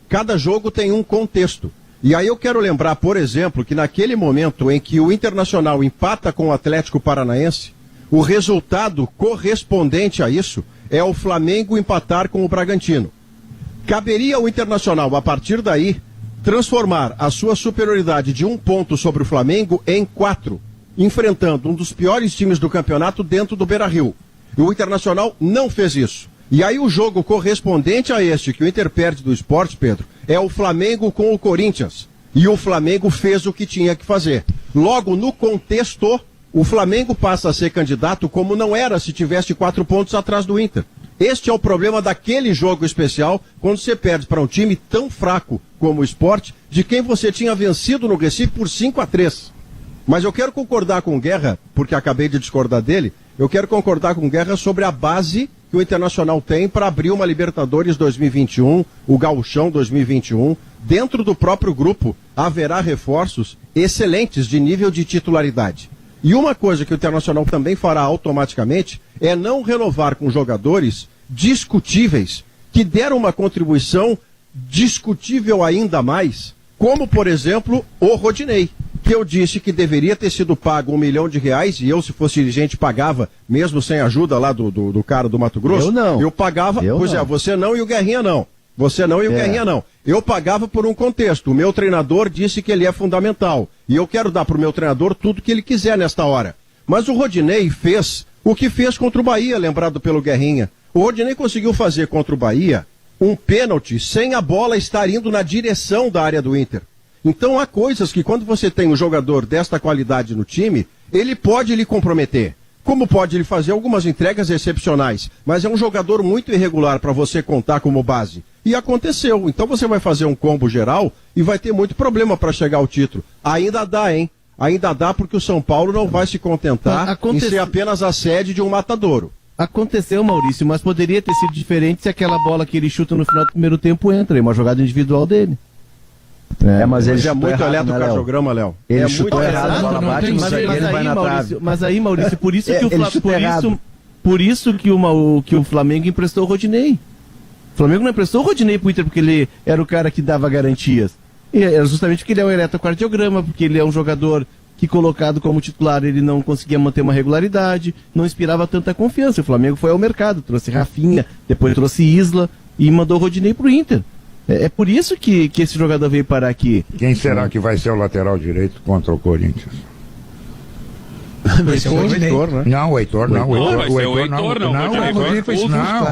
Cada jogo tem um contexto. E aí eu quero lembrar, por exemplo, que naquele momento em que o Internacional empata com o Atlético Paranaense, o resultado correspondente a isso é o Flamengo empatar com o Bragantino. Caberia ao Internacional, a partir daí, transformar a sua superioridade de 1 ponto sobre o Flamengo em 4, enfrentando um dos piores times do campeonato dentro do Beira-Rio. E o Internacional não fez isso. E aí o jogo correspondente a este que o Inter perde do Sport, Pedro, é o Flamengo com o Corinthians. E o Flamengo fez o que tinha que fazer. Logo, no contexto, o Flamengo passa a ser candidato como não era se tivesse 4 pontos atrás do Inter. Este é o problema daquele jogo especial, quando você perde para um time tão fraco como o Sport, de quem você tinha vencido no Recife por 5-3. Mas eu quero concordar com o Guerra, porque acabei de discordar dele, eu quero concordar com o Guerra sobre a base que o Internacional tem para abrir uma Libertadores 2021, o Gauchão 2021. Dentro do próprio grupo haverá reforços excelentes de nível de titularidade. E uma coisa que o Internacional também fará automaticamente é não renovar com jogadores discutíveis, que deram uma contribuição discutível ainda mais, como, por exemplo, o Rodinei, que eu disse que deveria ter sido pago R$1 milhão, e eu, se fosse dirigente, pagava, mesmo sem ajuda lá do cara do Mato Grosso. Eu não. Eu pagava, você não e o Guerrinha não. Você não e o Guerrinha não. Eu pagava por um contexto. O meu treinador disse que ele é fundamental. E eu quero dar para o meu treinador tudo que ele quiser nesta hora. Mas o Rodinei fez O que fez contra o Bahia, lembrado pelo Guerrinha. O Rodinei conseguiu fazer contra o Bahia um pênalti sem a bola estar indo na direção da área do Inter. Então há coisas que quando você tem um jogador desta qualidade no time, ele pode lhe comprometer. Como pode ele fazer algumas entregas excepcionais, mas é um jogador muito irregular para você contar como base. E aconteceu. Então você vai fazer um combo geral e vai ter muito problema para chegar ao título. Ainda dá, hein? Ainda dá porque o São Paulo não vai se contentar em ser apenas a sede de um matadouro. Aconteceu, Maurício, mas poderia ter sido diferente se aquela bola que ele chuta no final do primeiro tempo entra, é uma jogada individual dele. Mas ele é muito eletrocardiograma, Léo. Ele chutou errado, a bola bate, mas aí, Maurício, por isso que por isso que o Flamengo emprestou o Rodinei. O Flamengo não emprestou o Rodinei pro Inter porque ele era o cara que dava garantias. E era justamente porque ele é um eletrocardiograma, porque ele é um jogador que, colocado como titular, ele não conseguia manter uma regularidade, não inspirava tanta confiança. O Flamengo foi ao mercado, trouxe Rafinha, depois trouxe Isla e mandou o Rodinei pro Inter. É por isso que esse jogador veio parar aqui. Quem será que vai ser o lateral direito contra o Corinthians? Vai ser o Heitor, né? Não, o Heitor não.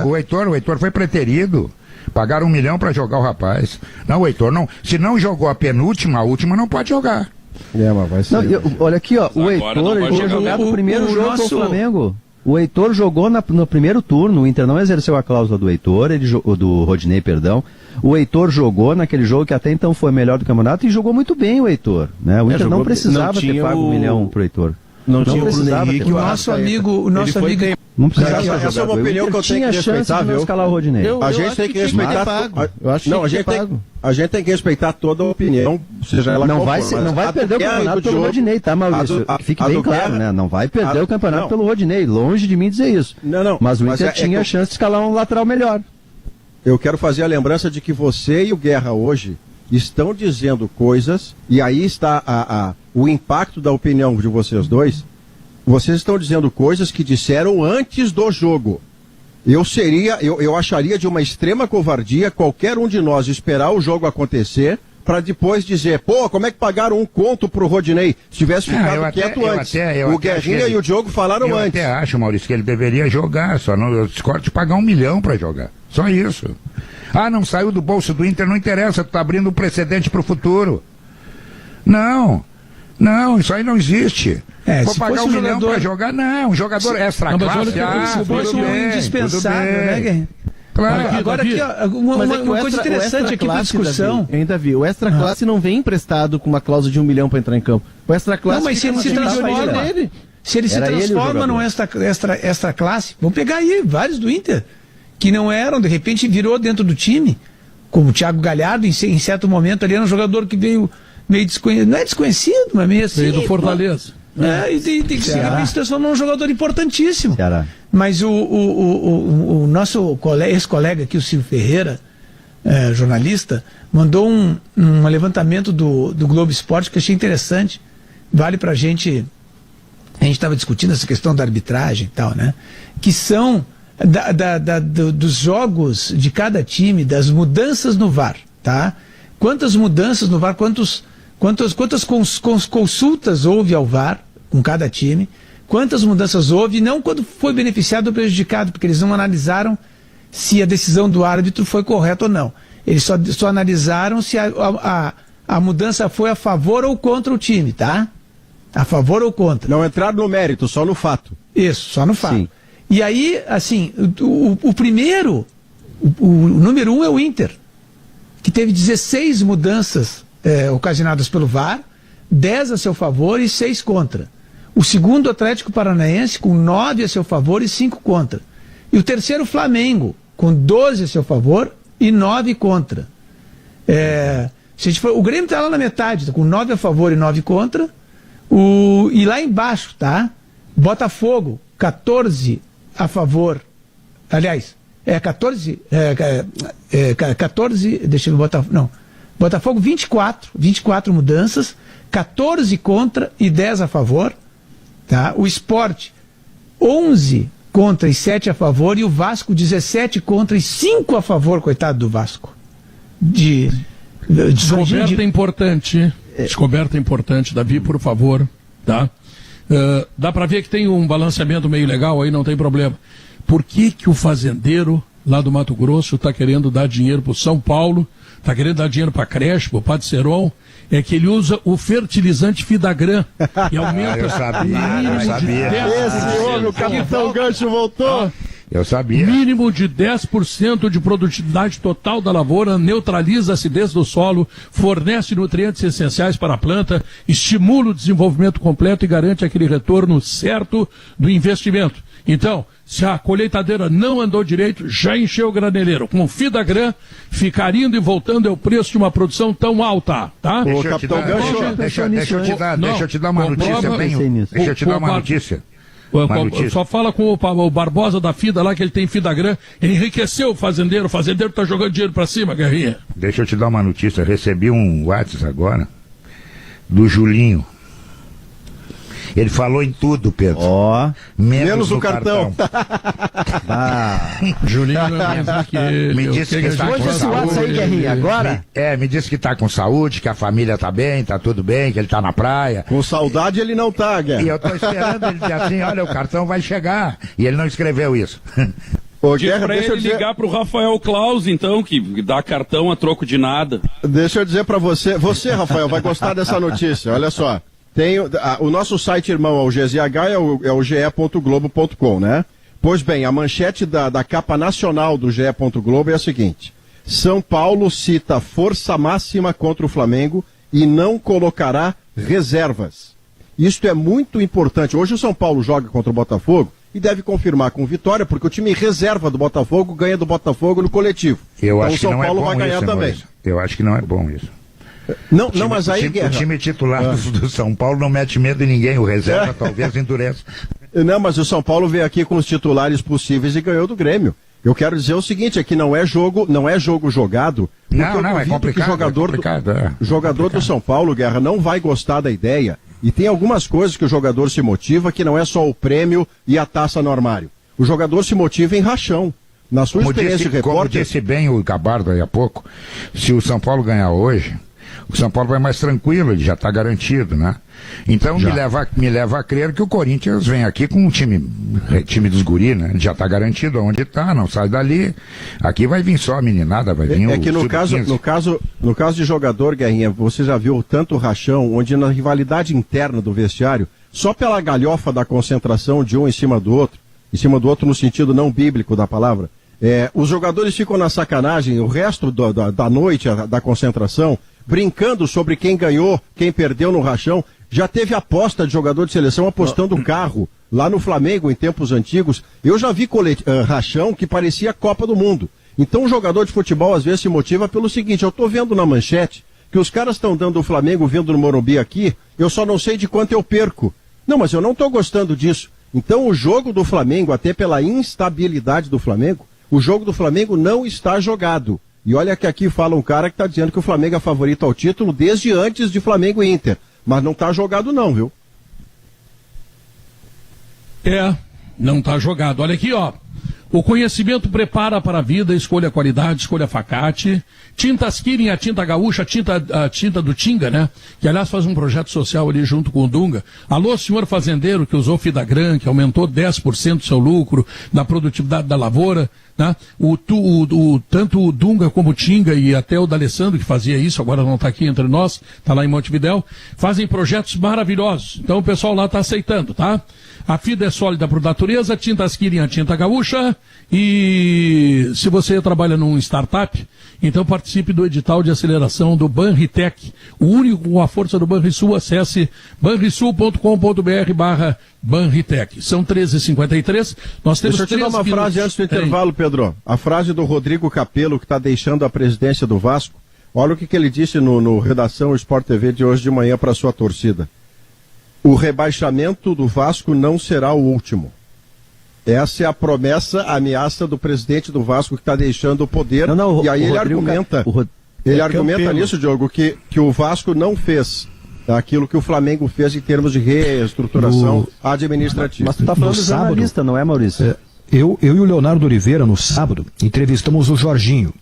O Heitor foi preterido. Pagaram R$1 milhão para jogar o rapaz. Não, o Heitor não. Se não jogou a penúltima, a última não pode jogar. Mas vai ser. Olha aqui, ó. O Heitor ele tinha jogado o primeiro jogo com o Flamengo. O Heitor jogou no primeiro turno. O Inter não exerceu a cláusula do Heitor, do Rodinei, perdão. O Heitor jogou naquele jogo que até então foi melhor do campeonato e jogou muito bem o Heitor. Né? O Inter não precisava ter pago R$1 milhão pro Heitor. Não tinha precisava o nosso amigo. Não precisava ter essa é uma opinião que eu tenho que respeitar, viu? Escalar o Rodinei. A gente tem que respeitar. A gente tem que respeitar toda a opinião, seja ela não qual vai for. Não vai perder o campeonato pelo Rodinei, tá, Maurício? Fique bem claro, né? Não vai perder o campeonato pelo Rodinei. Longe de mim dizer isso. Mas o Inter tinha a chance de escalar um lateral melhor. Eu quero fazer a lembrança de que você e o Guerra hoje estão dizendo coisas, e aí está o impacto da opinião de vocês dois. Vocês estão dizendo coisas que disseram antes do jogo. Eu acharia de uma extrema covardia qualquer um de nós esperar o jogo acontecer para depois dizer, como é que pagaram $1 conto pro Rodinei? Se tivesse ficado quieto antes. O Guerrinha e o Diogo falaram antes. Eu até acho, Maurício, que ele deveria jogar, só não discordo de pagar R$1 milhão para jogar. Só isso. Não saiu do bolso do Inter, não interessa, tu tá abrindo um precedente pro futuro. Não, isso aí não existe. Vou pagar $1 milhão para jogar? Não, um jogador extra classe. Se fosse um indispensável, né, Guerrinha? Claro. Agora aqui, uma coisa interessante aqui para discussão. Davi, o extra classe não vem emprestado com uma cláusula de R$1 milhão para entrar em campo. O extra classe. Não, mas se ele se transforma dele. Se ele se transforma num extra classe, vamos pegar aí vários do Inter que não eram, de repente virou dentro do time, como o Thiago Galhardo, em certo momento ali era um jogador que veio meio desconhecido, não é desconhecido, mas meio assim. Veio do Fortaleza. E tem que se transformar num jogador importantíssimo. Ceará. Mas o nosso ex-colega aqui, o Silvio Ferreira, jornalista, mandou um levantamento do Globo Esporte que eu achei interessante. Vale pra gente. A gente estava discutindo essa questão da arbitragem e tal, né? Que são dos jogos de cada time, das mudanças no VAR, tá? Quantas mudanças no VAR, quantas consultas houve ao VAR com cada time, quantas mudanças houve, não quando foi beneficiado ou prejudicado, porque eles não analisaram se a decisão do árbitro foi correta ou não. Eles só analisaram se a mudança foi a favor ou contra o time, tá? A favor ou contra. Não entraram no mérito, só no fato. Isso, só no fato. Sim. E aí, assim, o primeiro, o número 1 é o Inter, que teve 16 mudanças ocasionadas pelo VAR, 10 a seu favor e 6 contra. O segundo, o Atlético Paranaense, com 9 a seu favor e 5 contra. E o terceiro, o Flamengo, com 12 a seu favor e 9 contra. O Grêmio está lá na metade, tá com 9 a favor e 9 contra. E lá embaixo, tá? Botafogo, 14 a favor. Aliás, 14, deixa eu botar, não. Botafogo 24 mudanças, 14 contra e 10 a favor, tá? O Sport 11 contra e 7 a favor e o Vasco 17 contra e 5 a favor, coitado do Vasco. Descoberta importante, Davi, por favor, tá? dá para ver que tem um balanceamento meio legal aí, não tem problema. Por que o fazendeiro lá do Mato Grosso está querendo dar dinheiro para o São Paulo, está querendo dar dinheiro para a creche, para o Padre Seron? É que ele usa o fertilizante Fidagran e aumenta eu sabia. Esse homem, o Capitão Gancho voltou. Eu sabia. Mínimo de 10% de produtividade total da lavoura, neutraliza a acidez do solo, fornece nutrientes essenciais para a planta, estimula o desenvolvimento completo e garante aquele retorno certo do investimento. Então, se a colheitadeira não andou direito, já encheu o graneleiro. Com o Fidagran, ficar indo e voltando é o preço de uma produção tão alta, tá? Deixa eu te dar uma notícia bem... Deixa eu te dar uma notícia. Só fala com o Barbosa da FIDA lá, que ele tem Fidagran. Ele enriqueceu o fazendeiro tá jogando dinheiro pra cima, Guerrinha. Deixa eu te dar uma notícia. Recebi um WhatsApp agora do Julinho. Ele falou em tudo, Pedro. Menos o cartão. Julinho é mais do que ele. Me disse que está com saúde. Aí, Guerrinha, agora? Me disse que está com saúde, que a família está bem, está tudo bem, que ele está na praia. Com saudade ele não tá, Guerra. E eu estou esperando ele dizer assim, olha, o cartão vai chegar. E ele não escreveu isso. Diz pra ele ligar pro Rafael Claus, então, que dá cartão a troco de nada. Deixa eu dizer pra você, Rafael, vai gostar dessa notícia, olha só. O nosso site irmão ao GZH é o ge.globo.com, né? Pois bem, a manchete da capa nacional do ge.globo é a seguinte: São Paulo cita força máxima contra o Flamengo e não colocará reservas. Isto é muito importante. Hoje o São Paulo joga contra o Botafogo e deve confirmar com vitória, porque o time reserva do Botafogo ganha do Botafogo no coletivo. Eu então acho o São que não Paulo é bom vai ganhar isso, também. Eu acho que não é bom isso. Não, mas aí, o time titular do São Paulo não mete medo em ninguém, o reserva talvez endureça. Não, mas o São Paulo veio aqui com os titulares possíveis e ganhou do Grêmio. Eu quero dizer o seguinte, é que não é jogo jogado. Não, é complicado. O jogador do São Paulo, Guerra, não vai gostar da ideia. E tem algumas coisas que o jogador se motiva, que não é só o prêmio e a taça no armário. O jogador se motiva em rachão. Na sua experiência de repórter... Como disse bem o Gabardo aí há pouco, se o São Paulo ganhar hoje, o São Paulo vai mais tranquilo, ele já está garantido, né? Então me leva a crer que o Corinthians vem aqui com um time dos guri, né? Já está garantido onde está, não sai dali. Aqui vai vir só a meninada, vai vir É que no caso de jogador, Guerrinha, você já viu tanto rachão, onde na rivalidade interna do vestiário, só pela galhofa da concentração de um em cima do outro no sentido não bíblico da palavra, os jogadores ficam na sacanagem o resto da noite, da concentração, brincando sobre quem ganhou, quem perdeu no rachão. Já teve aposta de jogador de seleção apostando um carro lá no Flamengo em tempos antigos. Eu já vi rachão que parecia Copa do Mundo. Então o jogador de futebol às vezes se motiva pelo seguinte: eu estou vendo na manchete que os caras estão dando o Flamengo vindo no Morumbi aqui, eu só não sei de quanto eu perco. Não, mas eu não estou gostando disso. Então o jogo do Flamengo, até pela instabilidade do Flamengo, o jogo do Flamengo não está jogado. E olha que aqui fala um cara que está dizendo que o Flamengo é favorito ao título desde antes de Flamengo e Inter. Mas não está jogado não, viu? Não está jogado. Olha aqui, ó. O conhecimento prepara para a vida, escolha a qualidade, escolha a Facate. Tintas Kirin, a tinta gaúcha, a tinta do Tinga, né? Que aliás faz um projeto social ali junto com o Dunga. Alô, senhor fazendeiro que usou Fidagran, que aumentou 10% do seu lucro, da produtividade da lavoura, né? Tanto o Dunga como o Tinga e até o D'Alessandro, que fazia isso, agora não está aqui entre nós, está lá em Montevidéu, fazem projetos maravilhosos. Então o pessoal lá está aceitando, tá? A fibra é sólida por natureza, Tintas Kirin, a tinta gaúcha. E se você trabalha num startup, então participe do edital de aceleração do Banritec, o único com a força do Banrisul. Acesse banrisul.com.br/Banritec. São 13h53. Nós temos. Deixa eu te dar uma frase antes do intervalo, Pedro. A frase do Rodrigo Capello, que está deixando a presidência do Vasco. Olha o que ele disse no Redação Sport TV de hoje de manhã para a sua torcida. O rebaixamento do Vasco não será o último. Essa é a promessa, a ameaça do presidente do Vasco que está deixando o poder. E aí ele argumenta nisso, Diogo, que o Vasco não fez aquilo que o Flamengo fez em termos de reestruturação administrativa. Mas tu está falando do jornalista, não é, Maurício? Eu e o Leonardo Oliveira, no sábado, entrevistamos o Jorginho.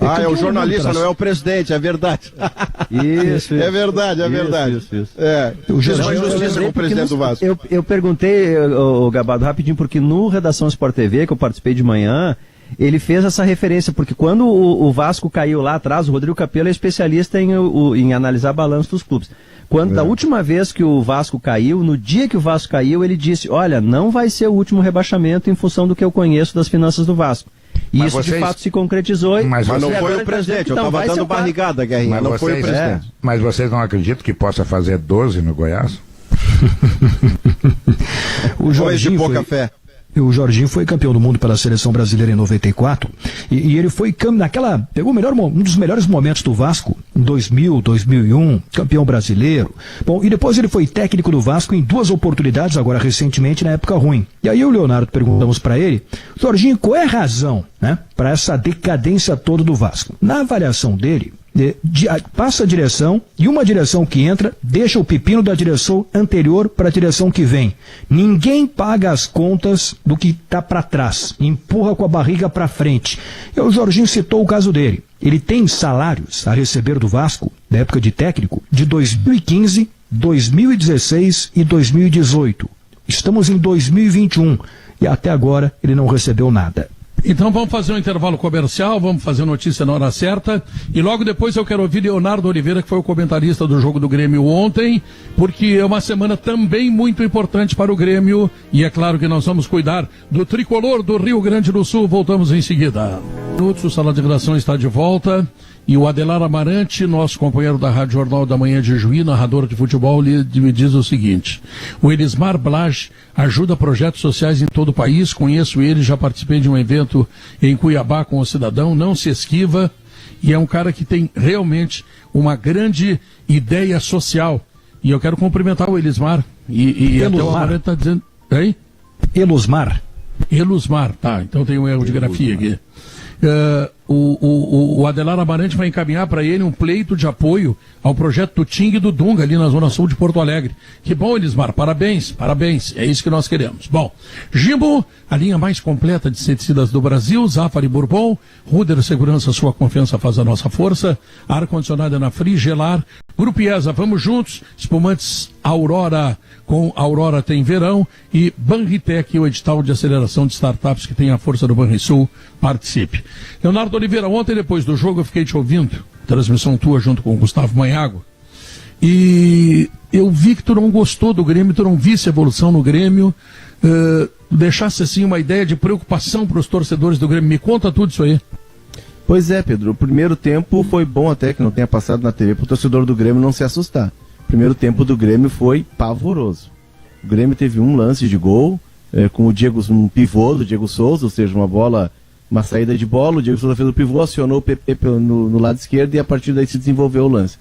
É o jornalista, não é o presidente, é verdade. Isso. É verdade, é verdade. Isso. O justiça com o presidente do Vasco. Eu perguntei, o Gabado, rapidinho, porque no Redação Sport TV, que eu participei de manhã, ele fez essa referência, porque quando o Vasco caiu lá atrás, o Rodrigo Capello é especialista em analisar balanço dos clubes. Da última vez que o Vasco caiu, no dia que o Vasco caiu, ele disse, olha, não vai ser o último rebaixamento em função do que eu conheço das finanças do Vasco. E mas isso vocês... de fato se concretizou. Mas não foi o presidente, eu estava dando barrigada, Guerrinha, mas não foi o presidente. Mas vocês não acreditam que possa fazer 12 no Goiás? O Jorginho de pouca fé. O Jorginho foi campeão do mundo pela seleção brasileira em 94 e ele foi pegou um dos melhores momentos do Vasco em 2000, 2001, campeão brasileiro. Bom, e depois ele foi técnico do Vasco em 2 oportunidades, agora recentemente na época ruim. E aí eu e o Leonardo perguntamos para ele, Jorginho, qual é a razão, né, para essa decadência toda do Vasco? Na avaliação dele, passa a direção e uma direção que entra deixa o pepino da direção anterior para a direção que vem. Ninguém paga as contas do que está para trás, empurra com a barriga para frente. E o Jorginho citou o caso dele. Ele tem salários a receber do Vasco, na época de técnico, de 2015, 2016 e 2018. Estamos em 2021 e até agora ele não recebeu nada. Então vamos fazer um intervalo comercial, vamos fazer notícia na hora certa e logo depois eu quero ouvir Leonardo Oliveira, que foi o comentarista do jogo do Grêmio ontem, porque é uma semana também muito importante para o Grêmio e é claro que nós vamos cuidar do tricolor do Rio Grande do Sul. Voltamos em seguida. O Sala de Redação está de volta e o Adelar Amarante, nosso companheiro da Rádio Jornal da Manhã de Juí, narrador de futebol, me diz o seguinte: o Elismar Blage ajuda projetos sociais em todo o país, conheço ele, já participei de um evento em Cuiabá com o cidadão, não se esquiva e é um cara que tem realmente uma grande ideia social. E eu quero cumprimentar o Elismar e até o Amarante está dizendo... Hein? Elusmar, tá, então tem um erro de grafia aqui. O Adelar Amarante vai encaminhar para ele um pleito de apoio ao projeto do Ting e do Dunga, ali na Zona Sul de Porto Alegre. Que bom, Elismar, parabéns, é isso que nós queremos. Bom, Jimbo, a linha mais completa de inseticidas do Brasil, Zafari Bourbon, Ruder Segurança, sua confiança faz a nossa força, ar-condicionado na Frigelar, Grupo IESA, vamos juntos, espumantes Aurora, com Aurora tem verão, e Banritec, o edital de aceleração de startups que tem a força do Banrisul, participe. Leonardo Oliveira, ontem depois do jogo eu fiquei te ouvindo, transmissão tua junto com o Gustavo Manhago, e eu vi que tu não gostou do Grêmio, tu não visse evolução no Grêmio, deixasse assim uma ideia de preocupação para os torcedores do Grêmio. Me conta tudo isso aí. Pois é, Pedro, o primeiro tempo foi bom até que não tenha passado na TV para o torcedor do Grêmio não se assustar. O primeiro tempo do Grêmio foi pavoroso. O Grêmio teve um lance de gol, com um pivô do Diego Souza, ou seja, uma saída de bola, o Diego Souza fez o pivô, acionou o PP no lado esquerdo e a partir daí se desenvolveu o lance.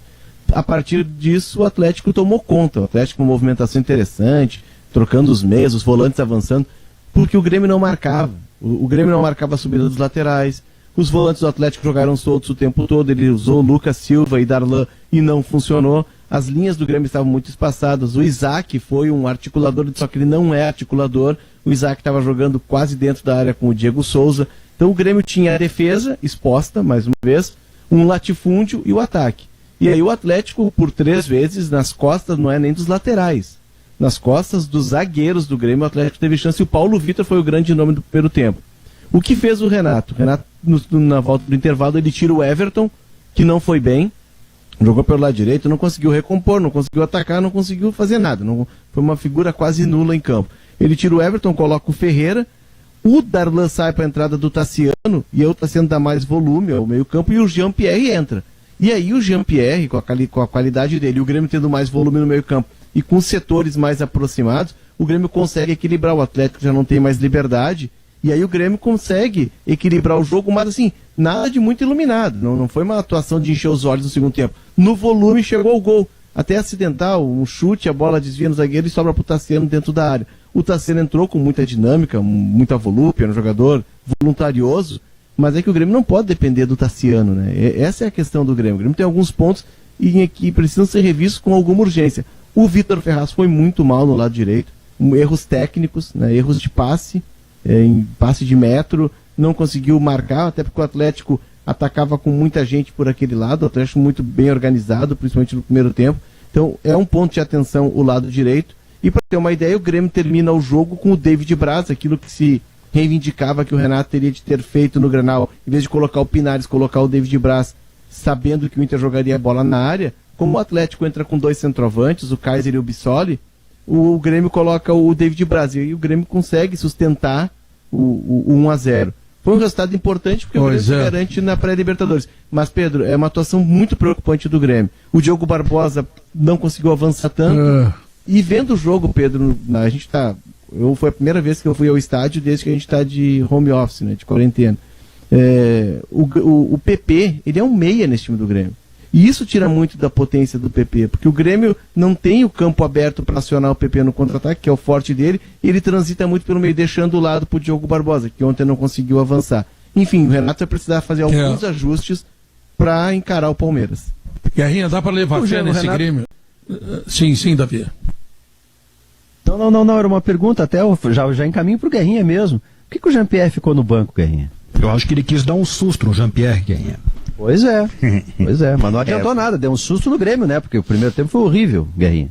A partir disso o Atlético tomou conta, o Atlético com uma movimentação interessante, trocando os meios, os volantes avançando, porque o Grêmio não marcava. O Grêmio não marcava a subida dos laterais, os volantes do Atlético jogaram soltos o tempo todo, ele usou Lucas Silva e Darlan e não funcionou. As linhas do Grêmio estavam muito espaçadas, o Isaac foi um articulador, só que ele não é articulador, o Isaac estava jogando quase dentro da área com o Diego Souza, então o Grêmio tinha a defesa exposta, mais uma vez, um latifúndio e o ataque. E aí o Atlético, por 3 vezes, nas costas, não é nem dos laterais, nas costas dos zagueiros do Grêmio, o Atlético teve chance e o Paulo Vitor foi o grande nome do primeiro tempo. O que fez o Renato? Na volta do intervalo, ele tira o Everton, que não foi bem, jogou pelo lado direito, não conseguiu recompor, não conseguiu atacar, não conseguiu fazer nada. Foi uma figura quase nula em campo. Ele tira o Everton, coloca o Ferreira, o Darlan sai para a entrada do Tassiano, e o Tassiano dá mais volume ao meio campo, e o Jean-Pierre entra. E aí o Jean-Pierre, com a qualidade dele, o Grêmio tendo mais volume no meio campo, e com setores mais aproximados, o Grêmio consegue equilibrar. O Atlético já não tem mais liberdade, e aí o Grêmio consegue equilibrar o jogo, mas assim, nada de muito iluminado. Não foi uma atuação de encher os olhos no segundo tempo. No volume chegou o gol. Até acidental, um chute, a bola desvia no zagueiro e sobra pro Tassiano dentro da área. O Tassiano entrou com muita dinâmica, muita volúpia, um jogador voluntarioso, mas é que o Grêmio não pode depender do Tassiano, né? Essa é a questão do Grêmio. O Grêmio tem alguns pontos que precisam ser revistos com alguma urgência. O Vitor Ferraz foi muito mal no lado direito, erros técnicos, né? Erros de passe, em passe de metro, não conseguiu marcar, até porque o Atlético atacava com muita gente por aquele lado, o Atlético muito bem organizado, principalmente no primeiro tempo. Então é um ponto de atenção o lado direito. E para ter uma ideia, o Grêmio termina o jogo com o David Braz, aquilo que se reivindicava que o Renato teria de ter feito no Grenal, em vez de colocar o Pinares, colocar o David Braz, sabendo que o Inter jogaria a bola na área. Como o Atlético entra com 2 centroavantes, o Kaiser e o Bissoli, o Grêmio coloca o David Braz e o Grêmio consegue sustentar o 1-0. Foi um resultado importante porque o Grêmio se garante na pré-Libertadores. Mas, Pedro, é uma atuação muito preocupante do Grêmio. O Diogo Barbosa não conseguiu avançar tanto. E vendo o jogo, Pedro, a gente tá... Foi a primeira vez que eu fui ao estádio desde que a gente está de home office, né, de quarentena. O PP, ele é um meia nesse time do Grêmio. E isso tira muito da potência do PP, porque o Grêmio não tem o campo aberto para acionar o PP no contra-ataque, que é o forte dele, e ele transita muito pelo meio, deixando o lado para o Diogo Barbosa, que ontem não conseguiu avançar. Enfim, o Renato vai precisar fazer alguns ajustes para encarar o Palmeiras. Guerrinha, dá para levar fé nesse Renato... Grêmio? Sim, Davi. Não, era uma pergunta, até eu já encaminho pro Guerrinha mesmo. Por que o Jean-Pierre ficou no banco, Guerrinha? Eu acho que ele quis dar um susto no Jean-Pierre, Guerrinha. Pois é, mas não adiantou nada, deu um susto no Grêmio, né? Porque o primeiro tempo foi horrível, Guerrinha.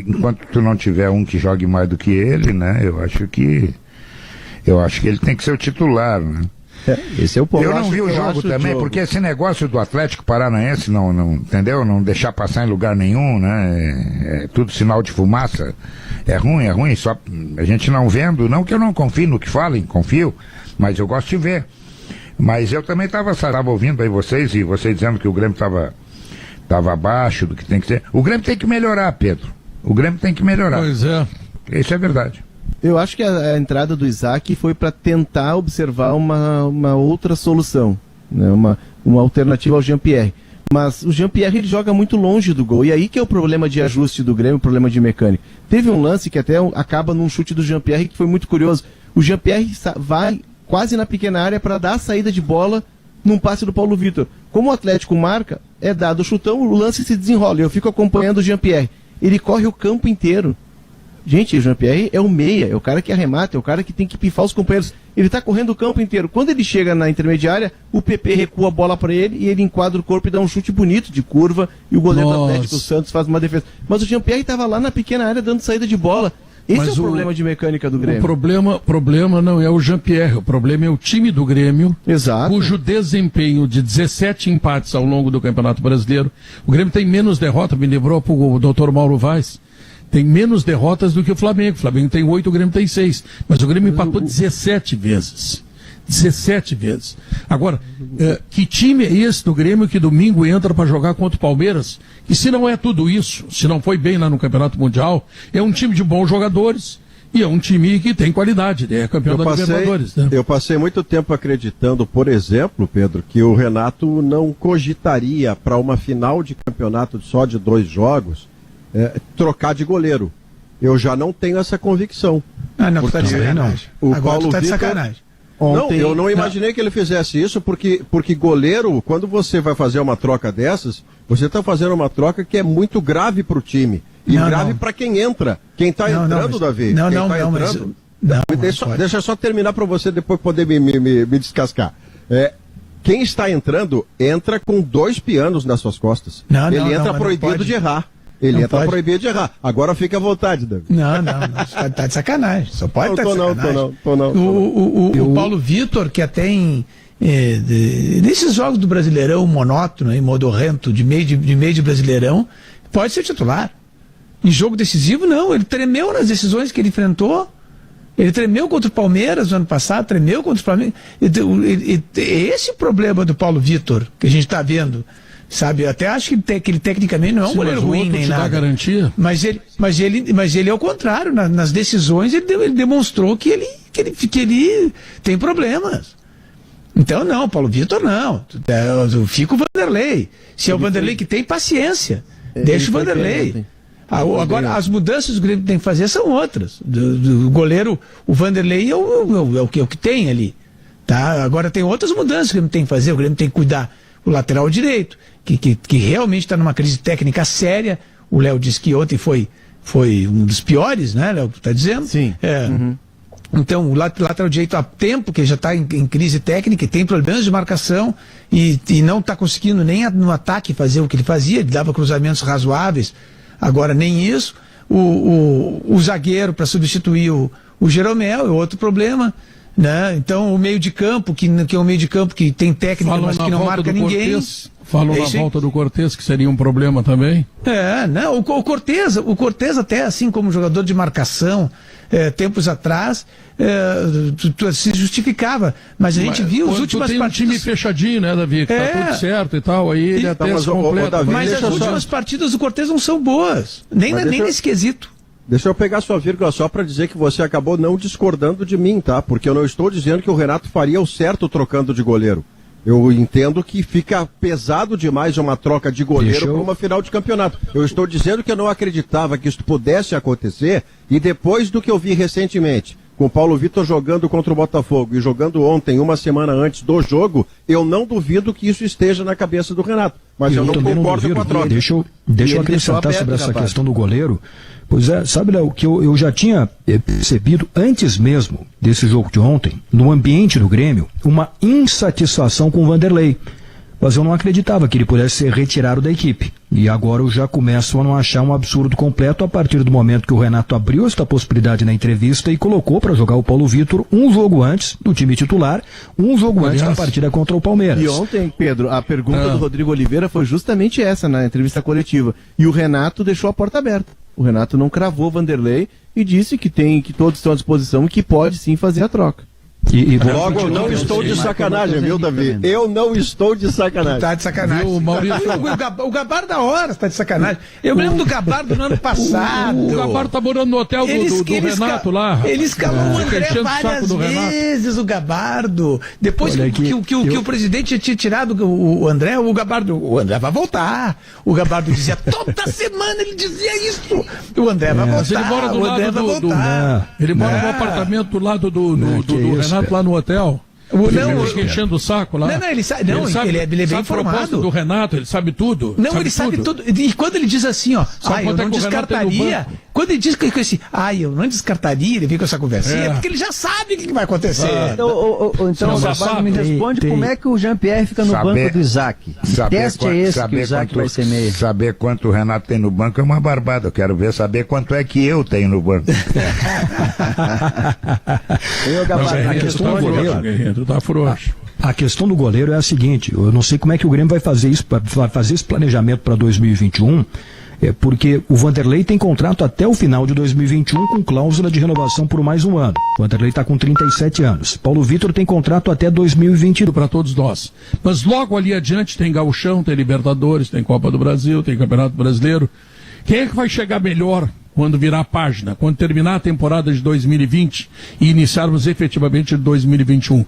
Enquanto tu não tiver um que jogue mais do que ele, né? Eu acho que ele tem que ser o titular, né? Esse é o ponto. Eu não vi o jogo também, porque esse negócio do Atlético Paranaense não entendeu? Não deixar passar em lugar nenhum, né? É tudo sinal de fumaça. É ruim, só a gente não vendo, não que eu não confie no que falem, confio, mas eu gosto de ver. Mas eu também estava ouvindo aí vocês, e vocês dizendo que o Grêmio estava abaixo do que tem que ser. O Grêmio tem que melhorar, Pedro. O Grêmio tem que melhorar. Pois é. Isso é verdade. Eu acho que a entrada do Isaac foi para tentar observar uma outra solução, né? uma alternativa ao Jean-Pierre. Mas o Jean-Pierre ele joga muito longe do gol, e aí que é o problema de ajuste do Grêmio, o problema de mecânica. Teve um lance que até acaba num chute do Jean-Pierre que foi muito curioso. O Jean-Pierre vai quase na pequena área para dar a saída de bola num passe do Paulo Vitor. Como o Atlético marca, é dado o chutão, o lance se desenrola. Eu fico acompanhando o Jean-Pierre. Ele corre o campo inteiro. Gente, o Jean-Pierre é o meia, é o cara que arremata, é o cara que tem que pifar os companheiros. Ele está correndo o campo inteiro. Quando ele chega na intermediária, o PP recua a bola para ele e ele enquadra o corpo e dá um chute bonito de curva e o goleiro do Atlético, o Santos, faz uma defesa. Mas o Jean-Pierre estava lá na pequena área dando saída de bola. Esse é o problema de mecânica do Grêmio. O problema não é o Jean-Pierre, o problema é o time do Grêmio, exato, cujo desempenho de 17 empates ao longo do Campeonato Brasileiro. O Grêmio tem menos derrota, me lembrou o Dr. Mauro Vaz, tem menos derrotas do que o Flamengo. O Flamengo tem 8, o Grêmio tem 6. Mas o Grêmio empatou 17 vezes. 17 vezes. Agora, que time é esse do Grêmio que domingo entra para jogar contra o Palmeiras? E se não é tudo isso, se não foi bem lá no Campeonato Mundial, é um time de bons jogadores e é um time que tem qualidade, é campeão da Libertadores. Né? Eu passei muito tempo acreditando, por exemplo, Pedro, que o Renato não cogitaria para uma final de campeonato só de 2 jogos trocar de goleiro. Eu já não tenho essa convicção. Não, tá de sacanagem. O Agora Paulo tá de Vitor... sacanagem. Não, eu não imaginei que ele fizesse isso, porque goleiro, quando você vai fazer uma troca dessas, você está fazendo uma troca que é muito grave para o time. E grave para quem entra. Quem está entrando, Davi? Deixa eu só terminar para você depois poder me descascar. Quem está entrando, entra com 2 pianos nas suas costas. Ele entra proibido de errar. Ele entra proibido de errar. Agora fica à vontade, Davi. Não. Tá de sacanagem. Só pode estar de sacanagem. Tô não. O Paulo Vitor, que até nesses jogos do Brasileirão monótono, modorrento, de meio de Brasileirão, pode ser titular. Em jogo decisivo, não. Ele tremeu nas decisões que ele enfrentou. Ele tremeu contra o Palmeiras no ano passado, tremeu contra o Flamengo. Esse problema do Paulo Vitor, que a gente está vendo, sabe, eu até acho que ele tecnicamente não é um goleiro ruim nem nada. Garantia. Mas ele é o contrário, nas decisões ele demonstrou que ele tem problemas. Então não, Paulo Vitor não. Fica o Vanderlei. Se é o Vanderlei que tem paciência, deixa o Vanderlei. Agora, as mudanças que o Grêmio tem que fazer são outras. Do goleiro, o Vanderlei é o que tem ali. Tá? Agora tem outras mudanças que o Grêmio tem que fazer. O Grêmio tem que cuidar o lateral direito, que realmente está numa crise técnica séria. O Léo disse que ontem foi um dos piores, né, Léo? Está dizendo? Sim. Então, o lateral direito há tempo que já está em crise técnica, tem problemas de marcação e não está conseguindo nem no ataque fazer o que ele fazia, ele dava cruzamentos razoáveis, agora nem isso. O zagueiro para substituir o Jeromel é outro problema, né? Então, o meio de campo, que é um meio de campo que tem técnica, mas que não marca ninguém. Falou na volta do Cortez, que seria um problema também. Não, o Cortez até assim como jogador de marcação, tempos atrás, se justificava, mas a gente viu as últimas partidas... tem um time fechadinho, né, Davi, que tá tudo certo e tal, aí ele até se completa. Mas as últimas partidas do Cortez não são boas, nem nesse quesito. Deixa eu pegar sua vírgula só para dizer que você acabou não discordando de mim, tá? Porque eu não estou dizendo que o Renato faria o certo trocando de goleiro. Eu entendo que fica pesado demais uma troca de goleiro para uma final de campeonato. Eu estou dizendo que eu não acreditava que isso pudesse acontecer, e depois do que eu vi recentemente, com o Paulo Vitor jogando contra o Botafogo e jogando ontem, uma semana antes do jogo, eu não duvido que isso esteja na cabeça do Renato. Mas eu não concordo com a troca. Deixa eu acrescentar sobre essa questão do goleiro. Pois é, sabe, Léo, que eu já tinha percebido antes mesmo desse jogo de ontem, no ambiente do Grêmio, uma insatisfação com o Vanderlei. Mas eu não acreditava que ele pudesse ser retirado da equipe. E agora eu já começo a não achar um absurdo completo a partir do momento que o Renato abriu esta possibilidade na entrevista e colocou para jogar o Paulo Vitor um jogo antes do time titular, um jogo antes da partida contra o Palmeiras. E ontem, Pedro, a pergunta do Rodrigo Oliveira foi justamente essa na entrevista coletiva. E o Renato deixou a porta aberta. O Renato não cravou Vanderlei e disse que todos estão à disposição e que pode sim fazer a troca. Logo, eu não estou de sacanagem, viu, Davi? Eu não estou de sacanagem. Tá de sacanagem. O Gabardo da hora está de sacanagem. Eu lembro do Gabardo no ano passado. O Gabardo tá morando no hotel do Renato lá. Ele escalou o André várias vezes, o Gabardo. Depois que o presidente tinha tirado o André, o André vai voltar. O Gabardo dizia, toda semana ele dizia isso. O André vai voltar. Ele mora do lado ele mora no apartamento do lado do Renato lá no hotel. Ele enchendo o saco lá. Ele é bem informado. Do Renato, ele sabe tudo. Ele sabe tudo. E quando ele diz assim, ó, eu não descartaria. Quando ele diz que assim, eu não descartaria, ele vem com essa conversinha, é porque ele já sabe o que vai acontecer. Então o Gabardo me responde como é que o Jean-Pierre fica no banco do Isaac. Que teste é esse que o Isaac vai ser meio? Saber quanto o Renato tem no banco é uma barbada. Eu quero saber quanto é que eu tenho no banco. A questão do goleiro é a seguinte, eu não sei como é que o Grêmio vai fazer isso, vai fazer esse planejamento para 2021, porque o Vanderlei tem contrato até o final de 2021 com cláusula de renovação por mais um ano. O Vanderlei está com 37 anos. Paulo Vitor tem contrato até 2022. Para todos nós. Mas logo ali adiante tem Gauchão, tem Libertadores, tem Copa do Brasil, tem Campeonato Brasileiro. Quem é que vai chegar melhor quando virar a página, quando terminar a temporada de 2020 e iniciarmos efetivamente de 2021?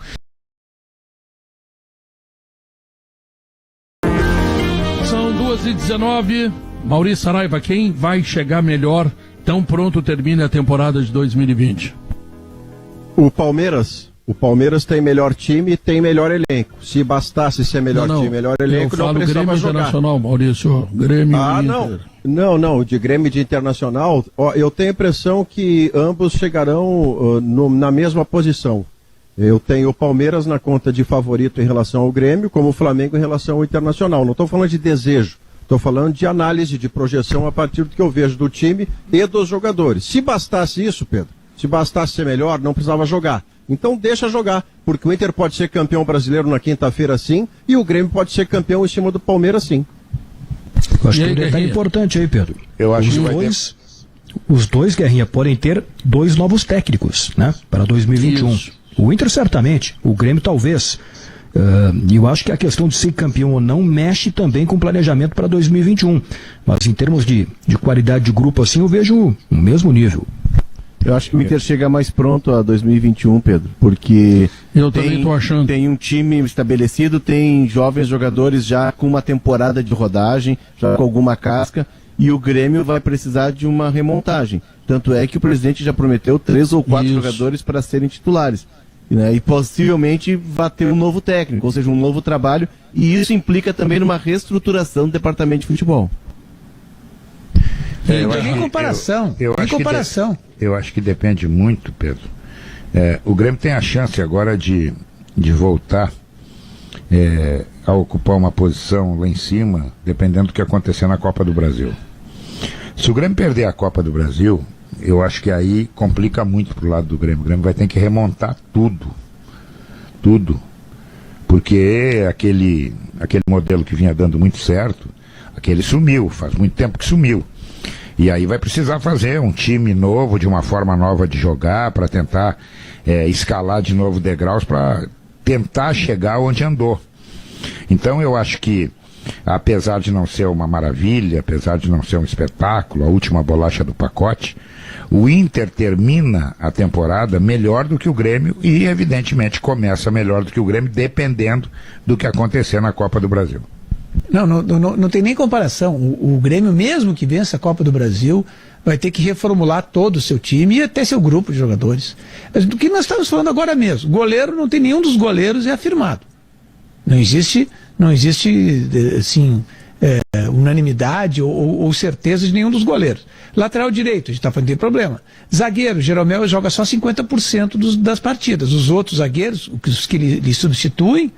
São 2h19. Maurício Saraiva, quem vai chegar melhor tão pronto termina a temporada de 2020? O Palmeiras. O Palmeiras tem melhor time e tem melhor elenco. Se bastasse ser melhor time, melhor elenco, não precisava Grêmio jogar. Internacional, Maurício. Grêmio e Inter. Não. De Grêmio e de Internacional, eu tenho a impressão que ambos chegarão na mesma posição. Eu tenho o Palmeiras na conta de favorito em relação ao Grêmio, como o Flamengo em relação ao Internacional. Não estou falando de desejo, estou falando de análise, de projeção a partir do que eu vejo do time e dos jogadores. Se bastasse isso, Pedro, se bastasse ser melhor, não precisava jogar. Então deixa jogar, porque o Inter pode ser campeão brasileiro na quinta-feira sim, e o Grêmio pode ser campeão em cima do Palmeiras sim. Eu acho que um detalhe importante aí, Pedro. Eu acho os dois, Guerrinha, podem ter 2 novos técnicos, né, para 2021. Isso. O Inter certamente, o Grêmio talvez. Eu acho que a questão de ser campeão ou não mexe também com o planejamento para 2021. Mas em termos de qualidade de grupo assim, eu vejo o mesmo nível. Eu acho que o Inter chega mais pronto a 2021, Pedro, porque tem um time estabelecido, tem jovens jogadores já com uma temporada de rodagem, já com alguma casca, e o Grêmio vai precisar de uma remontagem. Tanto é que o presidente já prometeu 3 ou 4 jogadores para serem titulares. Né? E possivelmente vai ter um novo técnico, ou seja, um novo trabalho, e isso implica também numa reestruturação do departamento de futebol. Em comparação. Eu acho que depende muito, Pedro, O Grêmio tem a chance agora de voltar a ocupar uma posição lá em cima, dependendo do que acontecer na Copa do Brasil. Se o Grêmio perder a Copa do Brasil, eu acho que aí complica muito pro lado do Grêmio. O Grêmio vai ter que remontar tudo, porque aquele modelo que vinha dando muito certo, aquele sumiu, faz muito tempo que sumiu. E aí vai precisar fazer um time novo, de uma forma nova de jogar, para tentar escalar de novo degraus, para tentar chegar onde andou. Então eu acho que, apesar de não ser uma maravilha, apesar de não ser um espetáculo, a última bolacha do pacote, o Inter termina a temporada melhor do que o Grêmio e, evidentemente, começa melhor do que o Grêmio, dependendo do que acontecer na Copa do Brasil. Não tem nem comparação. O Grêmio, mesmo que vença a Copa do Brasil, vai ter que reformular todo o seu time e até seu grupo de jogadores. Mas do que nós estamos falando agora mesmo, goleiro, não tem nenhum dos goleiros afirmado. Não existe assim, unanimidade ou certeza de nenhum dos goleiros. Lateral direito, a gente está falando que tem problema. Zagueiro, Jeromel joga só 50% das partidas. Os outros zagueiros, os que lhe substituem,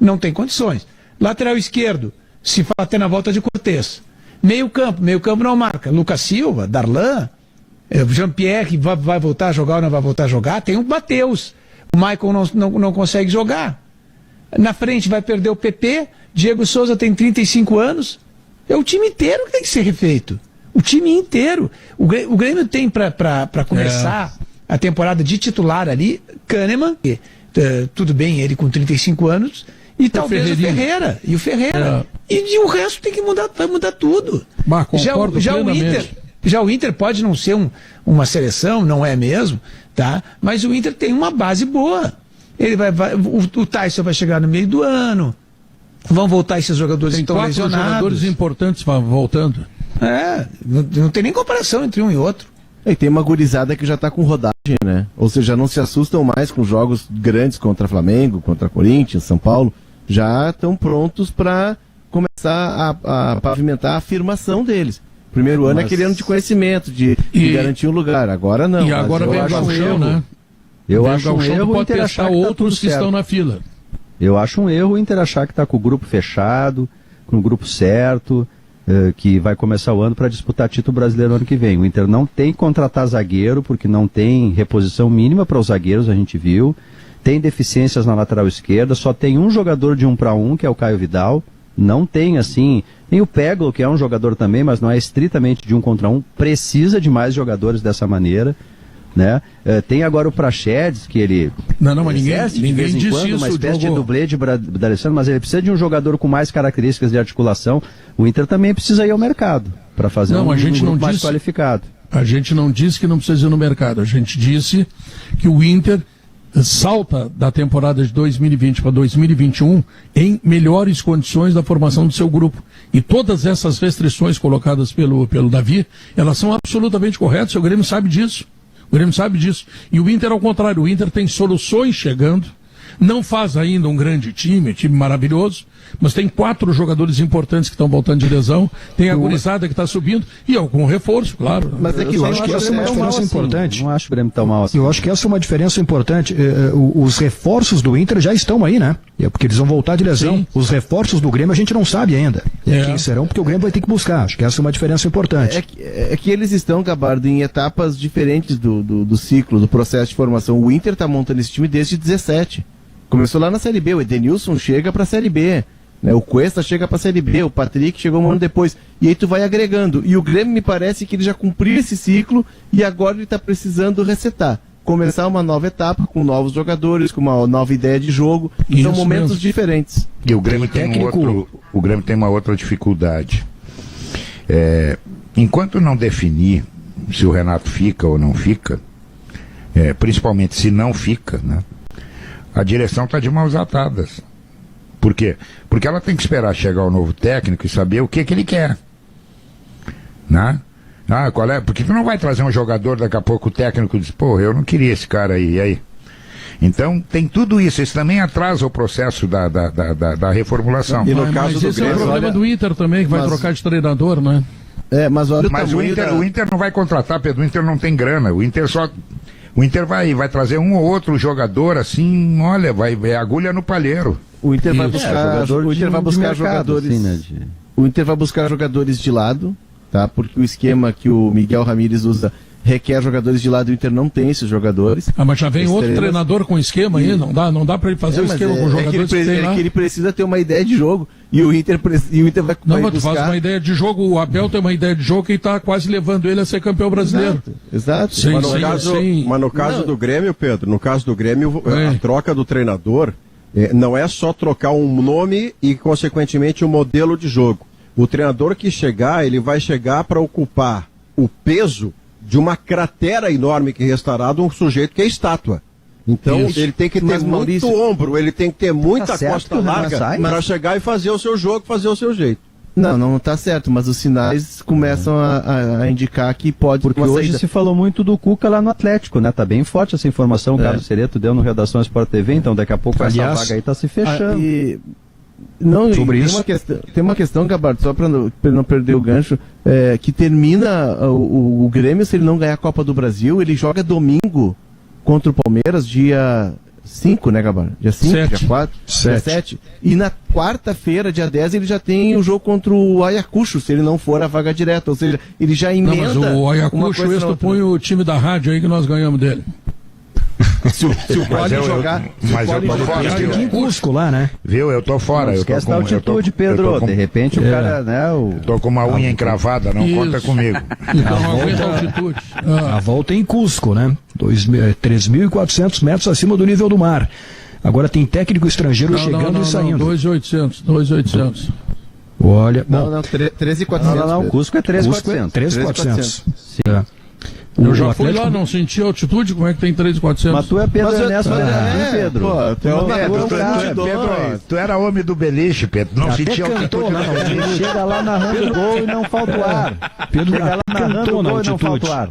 não tem condições. Lateral esquerdo, se fala até na volta de Cortez. Meio campo não marca. Lucas Silva, Darlan, Jean-Pierre vai voltar a jogar ou não vai voltar a jogar. Tem o Mateus. O Michael não consegue jogar. Na frente vai perder o PP. Diego Souza tem 35 anos. É o time inteiro que tem que ser refeito. O time inteiro. O Grêmio tem para começar a temporada de titular ali, Kahneman, tudo bem, ele com 35 anos, e talvez o Ferreira. E o Ferreira. E o resto tem que mudar, vai mudar tudo. Já o Inter pode não ser uma seleção, não é mesmo, tá? Mas o Inter tem uma base boa. O Tyson vai chegar no meio do ano. Vão voltar esses jogadores que estão lesionados. Tem 4 jogadores importantes voltando. Não tem nem comparação entre um e outro. E tem uma gurizada que já está com rodagem, né? Ou seja, não se assustam mais com jogos grandes contra Flamengo, contra Corinthians, São Paulo. Já estão prontos para começar a pavimentar a afirmação deles. Primeiro ano é aquele ano de conhecimento, de garantir um lugar. Agora não. E agora vem o show, né? Eu acho um erro pode testar outros que estão na fila. Eu acho um erro o Inter achar que está com o grupo fechado, com o grupo certo, que vai começar o ano para disputar título brasileiro ano que vem. O Inter não tem que contratar zagueiro, porque não tem reposição mínima para os zagueiros, a gente viu. Tem deficiências na lateral esquerda, só tem um jogador de 1 para 1, que é o Caio Vidal. Não tem assim. Tem o Peglo, que é um jogador também, mas não é estritamente de 1 contra 1. Precisa de mais jogadores dessa maneira. Né? Tem agora o Praxedes, que ele mas ninguém disse quando, isso, uma espécie de dublê de D'Alessandro, mas ele precisa de um jogador com mais características de articulação. O Inter também precisa ir ao mercado para fazer um grupo mais qualificado. A gente não disse que não precisa ir no mercado, a gente disse que o Inter salta da temporada de 2020 para 2021 em melhores condições da formação do seu grupo. E todas essas restrições colocadas pelo Davi, elas são absolutamente corretas, o Grêmio sabe disso. O Grêmio sabe disso. E o Inter, ao contrário, o Inter tem soluções chegando, não faz ainda um grande time maravilhoso, mas tem 4 jogadores importantes que estão voltando de lesão, tem a gurizada que está subindo e algum reforço, claro. Mas é que eu acho que essa é uma diferença importante. Não acho o Grêmio tão mal assim. Eu acho que essa é uma diferença importante. Os reforços do Inter já estão aí, né? Porque eles vão voltar de lesão. Sim. Os reforços do Grêmio a gente não sabe ainda quem serão, porque o Grêmio vai ter que buscar. Acho que essa é uma diferença importante. É que eles estão, Gabardo, em etapas diferentes do ciclo, do processo de formação. O Inter está montando esse time desde 17. Começou lá na Série B, o Edenilson chega para a Série B, né? O Cuesta chega para a Série B, o Patrick chegou um ano depois, e aí tu vai agregando. E o Grêmio me parece que ele já cumpriu esse ciclo e agora ele está precisando resetar. Começar uma nova etapa, com novos jogadores, com uma nova ideia de jogo. São momentos diferentes. E o Grêmio tem uma outra dificuldade. Enquanto não definir se o Renato fica ou não fica, principalmente se não fica, né? A direção está de mãos atadas. Por quê? Porque ela tem que esperar chegar o novo técnico e saber o que ele quer. Né? Qual é? Porque tu não vai trazer um jogador, daqui a pouco o técnico diz, pô, eu não queria esse cara aí, e aí? Então tem tudo isso, isso também atrasa o processo da reformulação. E no caso do Grêmio, é o problema do Inter também, que vai trocar de treinador, né? Mas o Inter não vai contratar, Pedro, o Inter não tem grana, o Inter só... O Inter vai trazer um ou outro jogador assim, olha, vai agulha no palheiro. O Inter vai buscar, o Inter vai buscar jogadores. Assim, né, O Inter vai buscar jogadores de lado, tá? Porque o esquema que o Miguel Ramírez usa requer jogadores de lado, o Inter não tem esses jogadores. Mas já vem outro treinador com esquema aí, não dá para ele fazer o esquema com os jogadores que tem lá. É que ele precisa ter uma ideia de jogo, e o Inter vai Não, mas tu buscar... faz uma ideia de jogo, o Abel tem uma ideia de jogo que está quase levando ele a ser campeão brasileiro. Exato. Sim, Mas no caso do Grêmio, Pedro, no caso do Grêmio, a troca do treinador não é só trocar um nome e, consequentemente, um modelo de jogo. O treinador que chegar, ele vai chegar para ocupar o peso de uma cratera enorme que restará de um sujeito que é estátua. Então, ele tem que ter muito ombro, ele tem que ter muita costa larga para chegar e fazer o seu jogo, fazer o seu jeito. Não tá certo, mas os sinais começam a indicar que pode... Porque hoje se falou muito do Cuca lá no Atlético, né? Tá bem forte essa informação, o Carlos Cereto deu no Redação Sport TV, então daqui a pouco essa vaga aí tá se fechando. Tem uma questão, Gabardo, só para não perder o gancho, que termina o Grêmio, se ele não ganhar a Copa do Brasil, ele joga domingo contra o Palmeiras, dia 5, né, Gabardo? Dia 5, dia 4, dia 7. E na quarta-feira, dia 10, ele já tem o jogo contra o Ayacucho, se ele não for a vaga direta, ou seja, ele já emenda... Não, mas o Ayacucho, esse tu põe o time da rádio aí que nós ganhamos dele. Se o Cole jogar... Mas eu tô fora. Aqui em Cusco lá, né? Viu? Eu tô fora. Não esquece da altitude, Pedro. De repente o cara, né? Tô com uma unha encravada, não conta comigo. Então não aguenta a altitude. A volta é em Cusco, né? 3.400 metros acima do nível do mar. Agora tem técnico estrangeiro chegando e saindo. 2.800. Olha, não, 13.400. Não, Cusco é 3.400. 3.400. Sim. Eu já fui lá, não senti altitude, como é que tem 3.400? Mas tu é Pedro Ernesto, Pedro. Tu era homem do beliche, Pedro. Não sentia altitude. Chega lá narrando gol e não falta o ar. Pedro chega lá narrando gol e não falta o ar.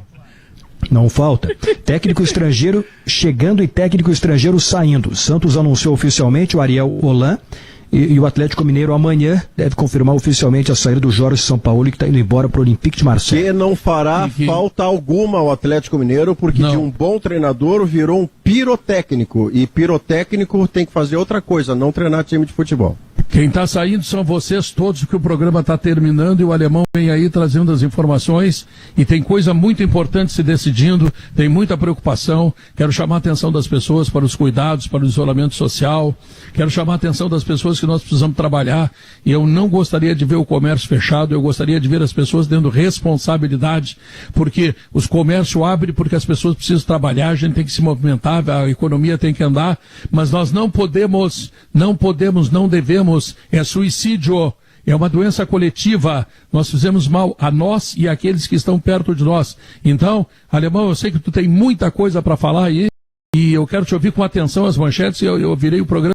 Não falta. Técnico estrangeiro chegando e técnico estrangeiro saindo. Santos anunciou oficialmente o Ariel Holan. E o Atlético Mineiro amanhã deve confirmar oficialmente a saída do Jorge Sampaoli, que está indo embora para o Olympique de Marseille. Que não fará falta alguma ao Atlético Mineiro, porque de um bom treinador virou um pirotécnico. E pirotécnico tem que fazer outra coisa, não treinar time de futebol. Quem está saindo são vocês todos, porque o programa está terminando e o alemão vem aí trazendo as informações e tem coisa muito importante se decidindo, tem muita preocupação. Quero chamar a atenção das pessoas para os cuidados, para o isolamento social. Quero chamar a atenção das pessoas que nós precisamos trabalhar. E eu não gostaria de ver o comércio fechado, eu gostaria de ver as pessoas tendo responsabilidade, porque os comércios abrem porque as pessoas precisam trabalhar, a gente tem que se movimentar, a economia tem que andar, mas nós não podemos, não devemos. É suicídio, é uma doença coletiva, nós fizemos mal a nós e àqueles que estão perto de nós. Então, alemão, eu sei que tu tem muita coisa para falar aí e eu quero te ouvir com atenção as manchetes, eu virei o programa